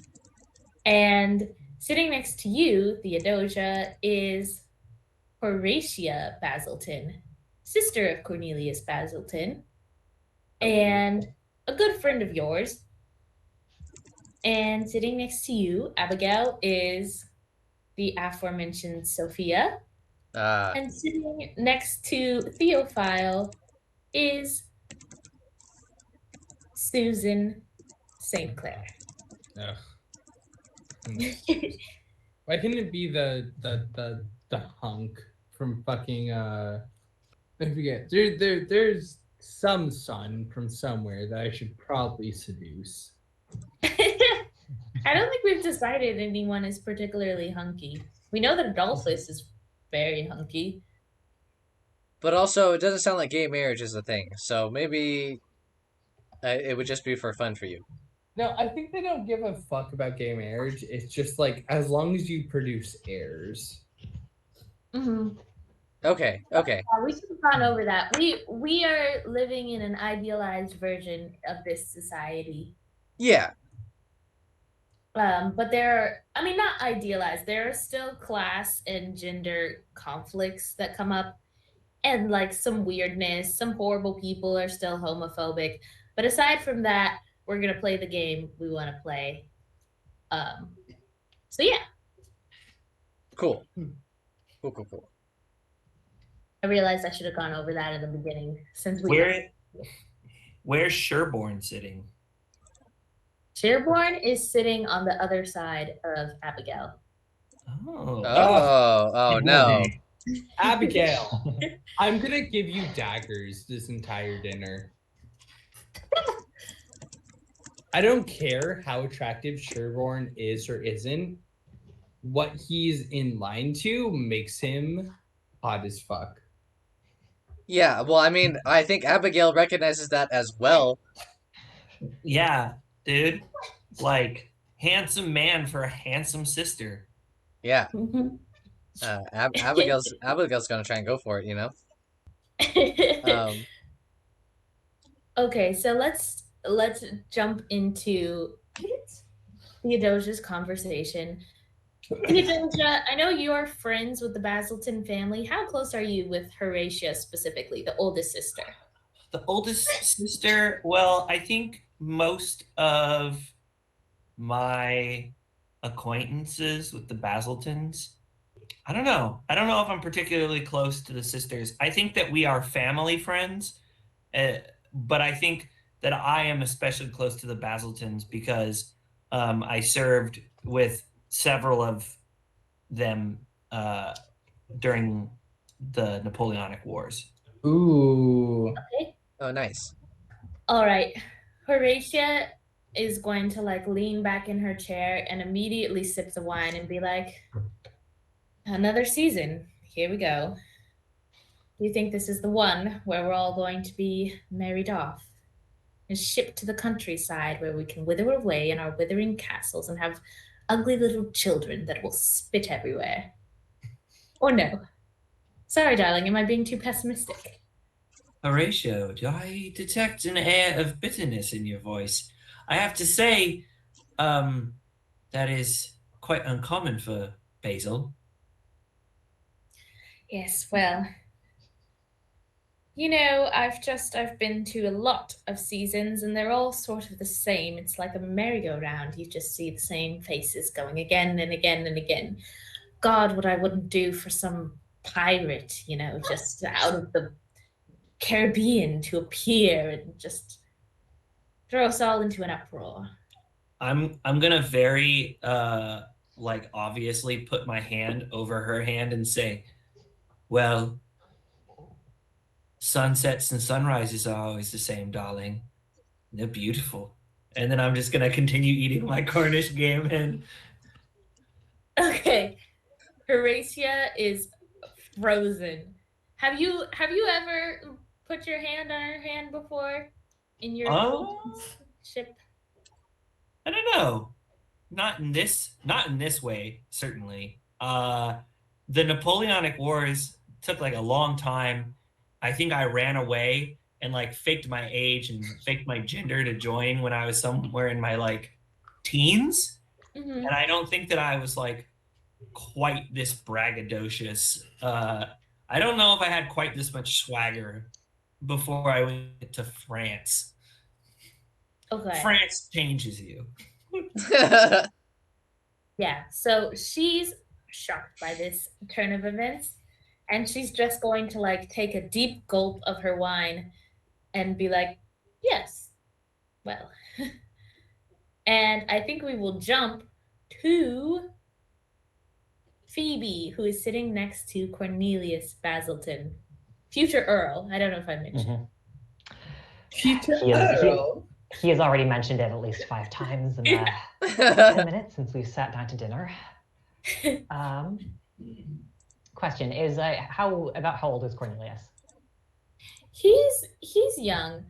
And sitting next to you, Theodosia, is Horatia Basilton, sister of Cornelius Basilton, and a good friend of yours. And sitting next to you, Abigail, is the aforementioned Sophia. And sitting next to Theophile is Susan St. Clair. Ugh. Why couldn't it be the hunk from fucking I forget. There's some son from somewhere that I should probably seduce. I don't think we've decided anyone is particularly hunky. We know that Adolphus is very hunky. But also, it doesn't sound like gay marriage is a thing. So maybe it would just be for fun for you. No, I think they don't give a fuck about gay marriage. It's just like as long as you produce heirs. Mm-hmm. Okay. We should have gone over that. We are living in an idealized version of this society. Yeah. But there are, not idealized. There are still class and gender conflicts that come up, and like some weirdness. Some horrible people are still homophobic. But aside from that, we're gonna play the game we want to play. So yeah. Cool. I realized I should have gone over that in the beginning since Where's Sherborne sitting? Sherborne is sitting on the other side of Abigail. Oh no. Abigail, I'm gonna give you daggers this entire dinner. I don't care how attractive Sherborne is or isn't. What he's in line to makes him hot as fuck. Yeah, well, I mean, I think Abigail recognizes that as well. Yeah, dude. Like, handsome man for a handsome sister. Yeah. Abigail's gonna try and go for it, you know? Okay, so let's jump into Theodosia's conversation. Theodosia, I know you're friends with the Basilton family. How close are you with Horatia specifically, the oldest sister? The oldest sister, well, I think most of my acquaintances with the Basiltons, I don't know if I'm particularly close to the sisters. I think that we are family friends, but I think that I am especially close to the Basiltons because I served with several of them during the Napoleonic Wars. Ooh. Okay. Oh, nice. All right. Horatia is going to like lean back in her chair and immediately sip the wine and be like, another season. Here we go. Do you think this is the one where we're all going to be married off and shipped to the countryside where we can wither away in our withering castles and have ugly little children that will spit everywhere? Or no? Sorry, darling, am I being too pessimistic? Horatio, do I detect an air of bitterness in your voice? I have to say, that is quite uncommon for Basil. Yes, well, I've been to a lot of seasons and they're all sort of the same. It's like a merry-go-round. You just see the same faces going again and again and again. God, what I wouldn't do for some pirate, just out of the Caribbean to appear and just throw us all into an uproar. I'm gonna very like obviously put my hand over her hand and say, well, sunsets and sunrises are always the same, darling. They're beautiful. And then I'm just gonna continue eating my Cornish game and Okay. Horatia is frozen. Have you ever put your hand on her hand before in your oh, ship? I don't know. Not in this way, certainly. The Napoleonic Wars took like a long time. I think I ran away and like faked my age and faked my gender to join when I was somewhere in my like teens. Mm-hmm. And I don't think that I was like quite this braggadocious. I don't know if I had quite this much swagger before I went to France. Okay. France changes you. Yeah. So she's shocked by this turn of events, and she's just going to like take a deep gulp of her wine and be like, "Yes, well." And I think we will jump to Phoebe, who is sitting next to Cornelius Basilton, future Earl. I don't know if I mentioned. Future He is, Earl. he has already mentioned it at least 5 times in the 10 minutes since we've sat down to dinner. Question is, how old is Cornelius? He's young.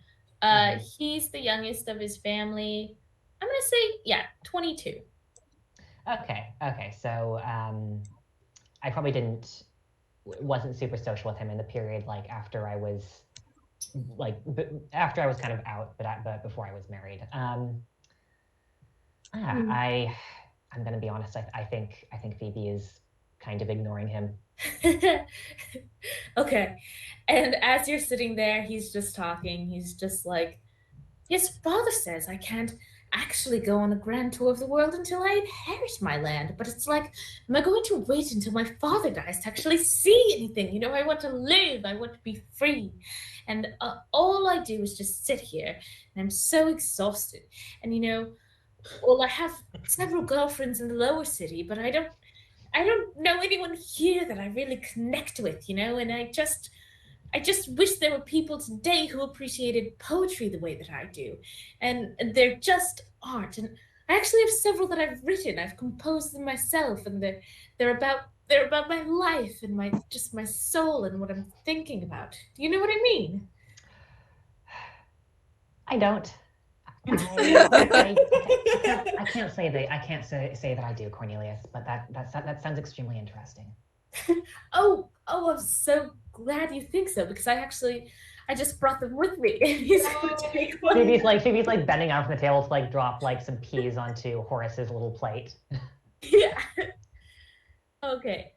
He's the youngest of his family. I'm gonna say 22. Okay. So I probably wasn't super social with him in the period like after I was kind of out, but before I was married. I'm gonna be honest. I think Phoebe is kind of ignoring him. Okay. And as you're sitting there, he's just talking. He's just like, "His father says I can't actually go on a grand tour of the world until I inherit my land. But it's like, am I going to wait until my father dies to actually see anything? You know, I want to live. I want to be free. And all I do is just sit here, and I'm so exhausted. And well, I have several girlfriends in the lower city, but I don't know anyone here that I really connect with, and I just wish there were people today who appreciated poetry the way that I do. And there just aren't. And I actually have several that I've written. I've composed them myself, and they're about my life and my soul and what I'm thinking about. Do you know what I mean? I don't. I can't say that I do, Cornelius, but that sounds extremely interesting. Oh, I'm so glad you think so, because I just brought them with me. And he's going to take one. Phoebe's like bending out from the table to like drop like some peas onto Horace's little plate. Yeah. Okay.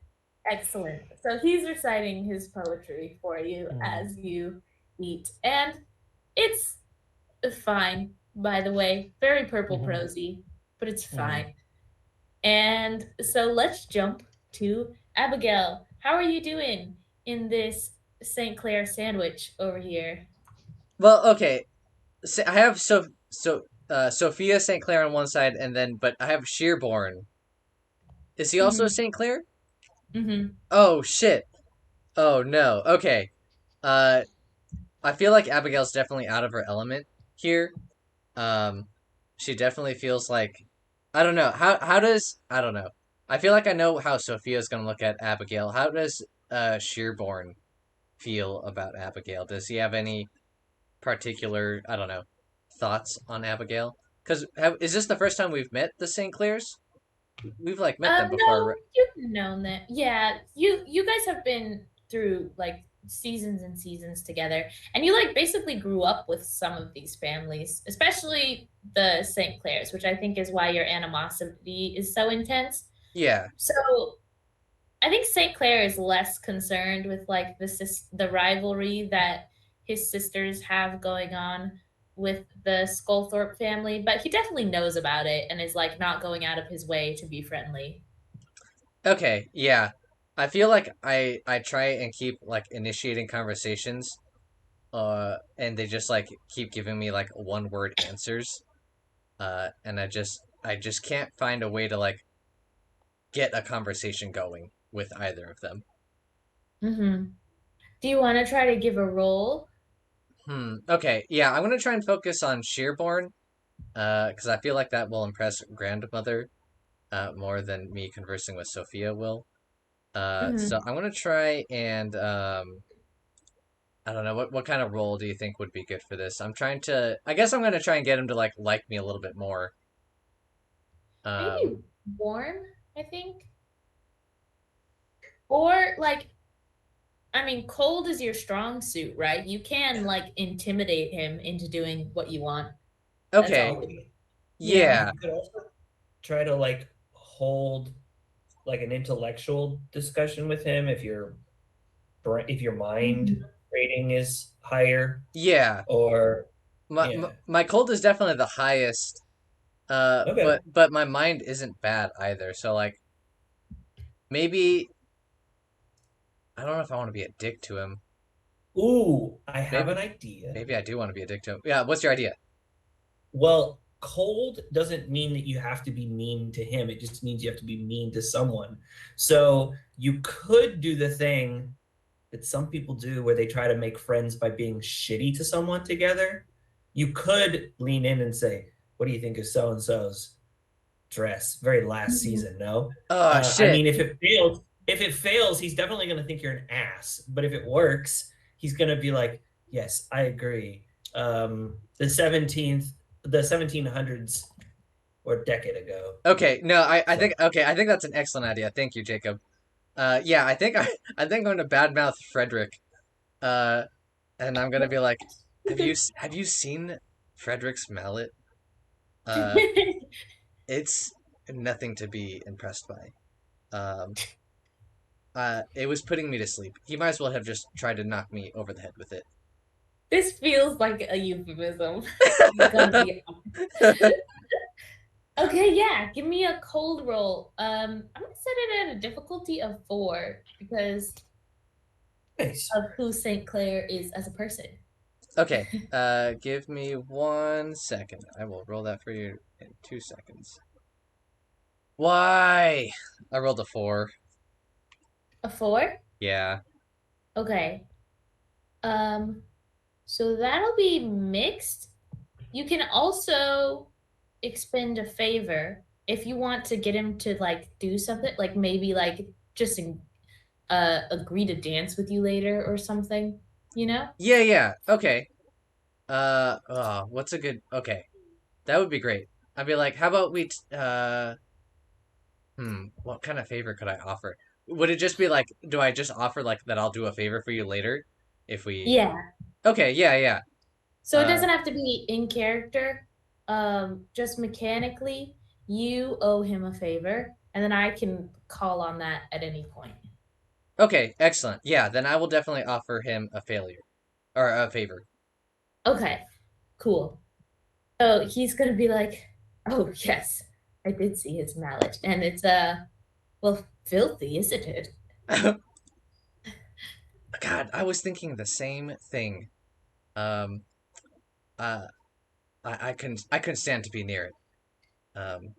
Excellent. So he's reciting his poetry for you as you eat. And it's fine, by the way. Very purple prosy, but it's fine. And so let's jump to Abigail. How are you doing in this St. Clair sandwich over here? Well, okay. So I have Sophia St. Clair on one side, but I have Sheerborn. Is he also St. Clair? Mm-hmm. Oh shit. Oh no. Okay. Uh, I feel like Abigail's definitely out of her element here. Um, she definitely feels like I don't know. How does I don't know. I feel like I know how Sophia's gonna look at Abigail. How does Sheerborn feel about Abigail? Does he have any particular, I don't know, thoughts on Abigail? Because is this the first time we've met the St. Clairs? We've like met them before. No, you've known that. Yeah, you guys have been through like seasons and seasons together, and you like basically grew up with some of these families, especially the St. Clairs, which I think is why your animosity is so intense. Yeah. So I think St. Clair is less concerned with like the rivalry that his sisters have going on with the Scolthorpe family, but he definitely knows about it and is like not going out of his way to be friendly. Okay. Yeah. I feel like I try and keep like initiating conversations, and they just like keep giving me like one word answers. and I just can't find a way to like get a conversation going with either of them. Mm-hmm. Do you want to try to give a roll? Okay. Yeah, I'm gonna try and focus on Sheerborn, because I feel like that will impress grandmother, more than me conversing with Sophia will. So Mm-hmm. I'm gonna try and I don't know what kind of role do you think would be good for this? I guess I'm gonna try and get him to like me a little bit more. Um, Maybe warm, I think. Or like, I mean, cold is your strong suit, right? You can like intimidate him into doing what you want. That's okay. all, you know? Yeah. You could also try to like hold like an intellectual discussion with him if your mind Mhm. rating is higher, Yeah. or My yeah. my cold is definitely the highest. Okay. But my mind isn't bad either. So like maybe I don't know if I want to be a dick to him. Ooh, I have Maybe an idea. maybe I do want to be a dick to him. Yeah. What's your idea? Well, cold doesn't mean that you have to be mean to him. It just means you have to be mean to someone. So you could do the thing that some people do where they try to make friends by being shitty to someone together. You could lean in and say, "What do you think of so and so's dress? Very last Mhm. season, no?" Oh I shit. mean, if it fails, he's definitely going to think you're an ass. But if it works, he's going to be like, "Yes, I agree." The 1700s or a decade ago. Okay. No, So I think that's an excellent idea. Thank you, Jacob. Yeah, I think I'm going to badmouth Frederick. Uh, and I'm gonna be like, have you seen Frederick's mallet? Uh, it's nothing to be impressed by. Um, it was putting me to sleep. He might as well have just tried to knock me over the head with it. This feels like a euphemism. I'm gonna be okay. Yeah, give me a cold roll. I'm gonna set it at a difficulty of 4 because nice. of who Saint Clair is as a person. Okay, give me 1 second. I will roll that for you in 2 seconds. Why? I rolled a 4. A 4? Yeah. Okay. Um, so that'll be mixed. You can also expend a favor if you want to get him to like do something, like maybe like just agree to dance with you later or something, you know? Yeah, yeah. Okay. Oh, what's a good? Okay, that would be great. I'd be like, how about what kind of favor could I offer? Would it just be like, do I just offer like that I'll do a favor for you later if we Yeah. Okay, yeah, yeah. So it Uh doesn't have to be in character. Just mechanically, you owe him a favor, and then I can call on that at any point. okay, excellent. Yeah, then I will definitely offer him a failure or a favor. Okay, cool. So he's gonna be like, "Oh yes, I did see his mallet, and it's well, filthy, isn't it?" God, I was thinking the same thing. Um uh I couldn't stand to be near it. Um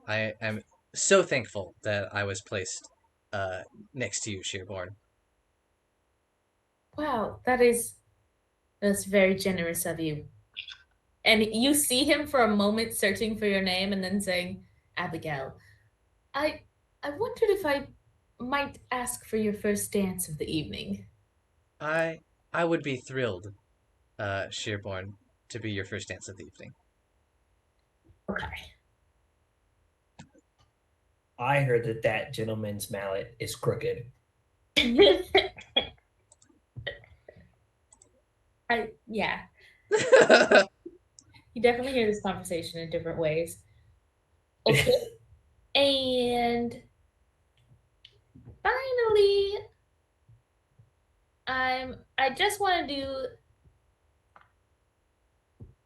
I am so thankful that I was placed uh next to you, Sheerborn. Wow, that's very generous of you. And you see him for a moment searching for your name and then saying, "Abigail, I I wondered if I might ask for your first dance of the evening." I I would be thrilled, Sheerborn, to be your first dance of the evening. Okay. I heard that that gentleman's mallet is crooked. Yeah, you definitely hear this conversation in different ways. Okay. And finally, I just want to do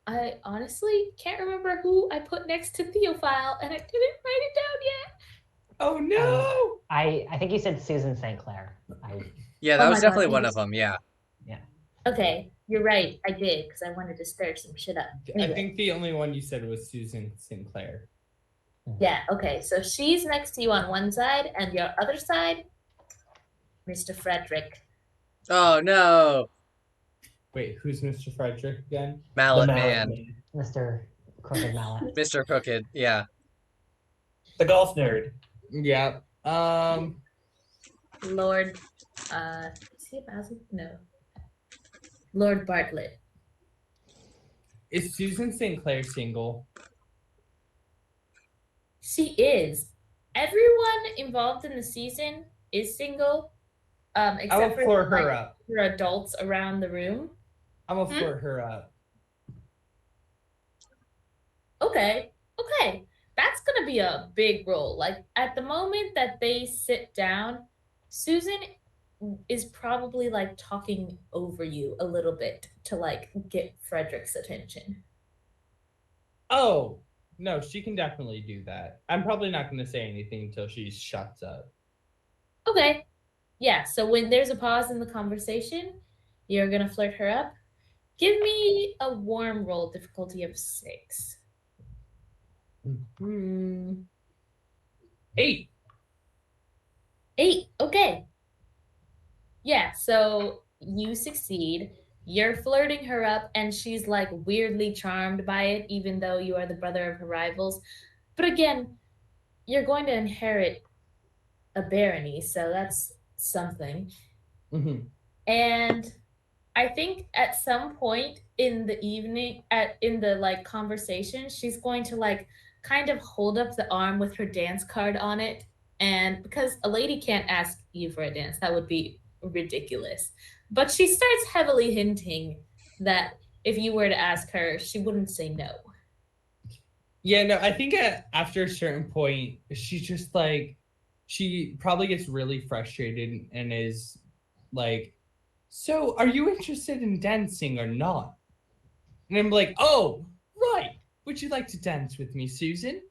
I honestly can't remember who I put next to Theophile and I didn't write it down yet. Oh no! I think you said Susan St. Clair. Yeah, Oh that was my god, definitely one of yes. them. Yeah. Yeah. Okay. You're right. I did because I wanted to stir some shit up. Anyway. I think the only one you said was Susan Sinclair. Yeah, okay. So she's next to you on one side, and your other side, Mr. Frederick. Oh no, Wait, who's Mr. Frederick again? Mallet the Man, Mr. Crooked Mallet. Mr. Crooked. Yeah. The golf nerd. Yeah. Lord, is he a Basil? No. Lord Bartlett. Is Susan Sinclair single? She is. Everyone involved in the season is single, except I will for floor her up. for adults around the room. I'm gonna floor her up. Okay, that's gonna be a big role. Like at the moment that they sit down, Susan is probably like talking over you a little bit to like get Frederick's attention. Oh, no, she can definitely do that. I'm probably not going to say anything until she shuts up. Okay. Yeah, so when there's a pause in the conversation, you're going to flirt her up. Give me a warm roll difficulty of 6. 8. 8. Okay. Yeah, so you succeed. You're flirting her up, and she's like weirdly charmed by it, even though you are the brother of her rivals. But again, you're going to inherit a barony, so that's something. Mm-hmm. And I think at some point in the evening, in the like conversation, she's going to like kind of hold up the arm with her dance card on it. And because a lady can't ask you for a dance, that would be ridiculous. But she starts heavily hinting that if you were to ask her, she wouldn't say no. Yeah, no, I think after a certain point, she's just like, she probably gets really frustrated and is like, so are you interested in dancing or not? And I'm like, oh, right. Would you like to dance with me, Susan?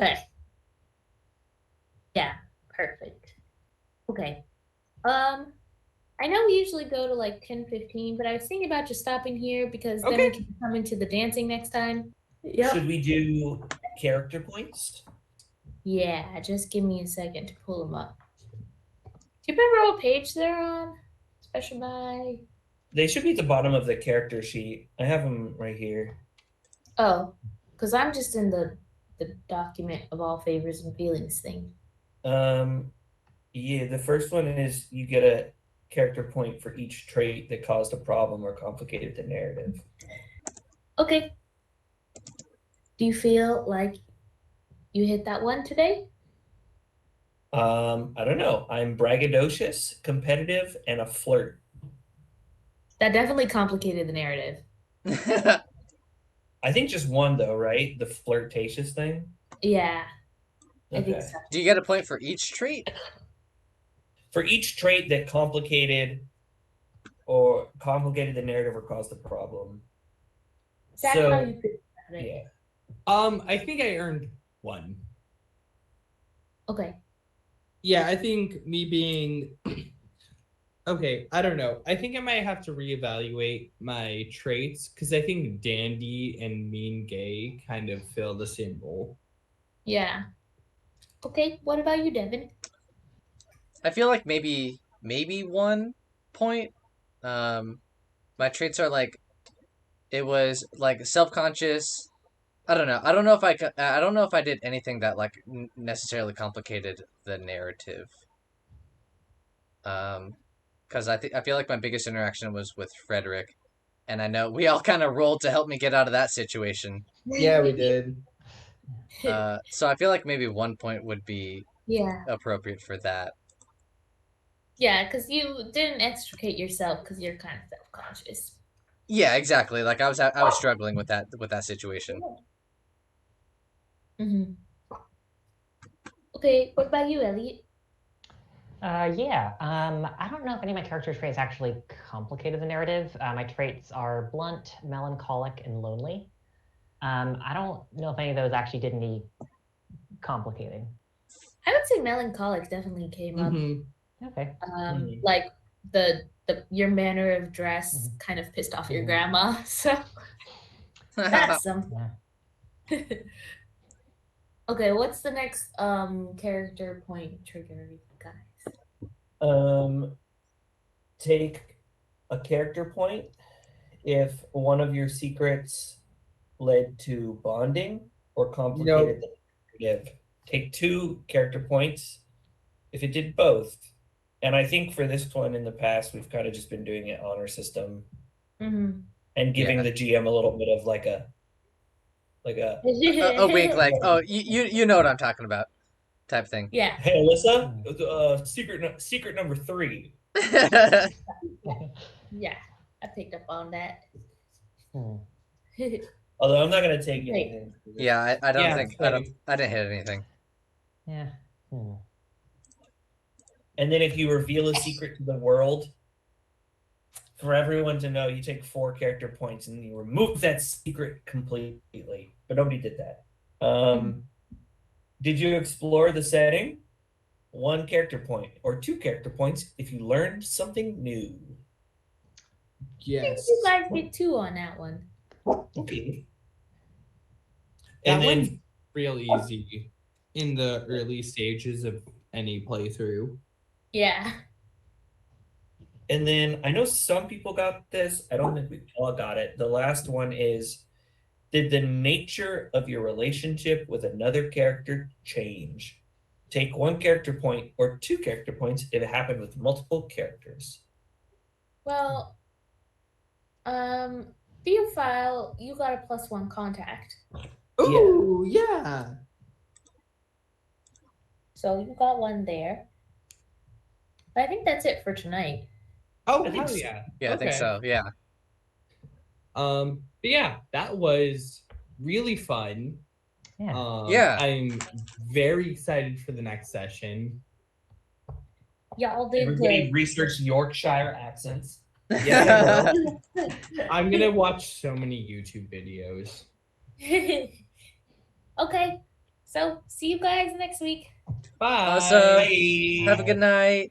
Okay. Yeah, perfect. Okay. I know we usually go to like 10:15, but I was thinking about just stopping here because then we can come into the dancing next time. Yep. Should we do character points? Yeah, just give me a second to pull them up. Do you remember what page they're on? Special by? They should be at the bottom of the character sheet. I have them right here. Oh, because I'm just in the document of all favors and feelings thing. Yeah, the first one is you get a character point for each trait that caused a problem or complicated the narrative. Okay. Do you feel like you hit that one today? I don't know. I'm braggadocious, competitive, and a flirt. That definitely complicated the narrative. I think just one though, right? The flirtatious thing. Yeah. Okay. I think so. Do you get a point for each trait? For each trait that complicated the narrative or caused the problem. Is that how you feel about it? Yeah. I think I earned 1. Okay. Yeah, I think me being okay, I don't know. I think I might have to reevaluate my traits because I think dandy and mean gay kind of fill the same role. Yeah. Okay, what about you, Devon? I feel like maybe 1 point. My traits are like, it was like self-conscious. I don't know. I don't know if I did anything that like necessarily complicated the narrative. Because I feel like my biggest interaction was with Frederick, and I know we all kind of rolled to help me get out of that situation. Yeah, we did. So I feel like maybe 1 point would be appropriate for that. Yeah, because you didn't extricate yourself because you're kind of self-conscious. Yeah, exactly. Like I was struggling with that situation. Mm-hmm. Okay, what about you, Eliot? Yeah. I don't know if any of my character traits actually complicated the narrative. My traits are blunt, melancholic, and lonely. I don't know if any of those actually did any complicating. I would say melancholic definitely came up. Okay. Like your manner of dress kind of pissed off your grandma. So that's some. Yeah. Okay, what's the next character point trigger, guys? Take a character point if one of your secrets led to bonding or complicated the narrative. Take 2 character points if it did both. And I think for this one in the past, we've kind of just been doing it honor system and giving the GM a little bit of like a a week, like, oh, you know what I'm talking about, type thing. Yeah. Hey, Alyssa, secret number 3. Yeah, I picked up on that. Although I'm not gonna take anything. Yeah, I don't think I didn't hit anything. Yeah. And then if you reveal a secret to the world, for everyone to know, you take 4 character points and you remove that secret completely. But nobody did that. Did you explore the setting? 1 character point or 2 character points if you learned something new. Yes. You guys get 2 on that one. Okay. That one's real easy in the early stages of any playthrough. Yeah. And then I know some people got this. I don't think we all got it. The last one is, did the nature of your relationship with another character change? Take 1 character point or 2 character points if it happened with multiple characters. Well, Theophile, you got a +1 contact. Ooh, yeah. So you got 1 there. But I think that's it for tonight. Oh, I think hell so. yeah. Yeah, I think so. Yeah. But yeah, that was really fun. Yeah. I'm very excited for the next session. Y'all did Everybody good. research Yorkshire accents. Yeah. I'm gonna watch so many YouTube videos. Okay, so see you guys next week. Bye. Awesome. Have a good night.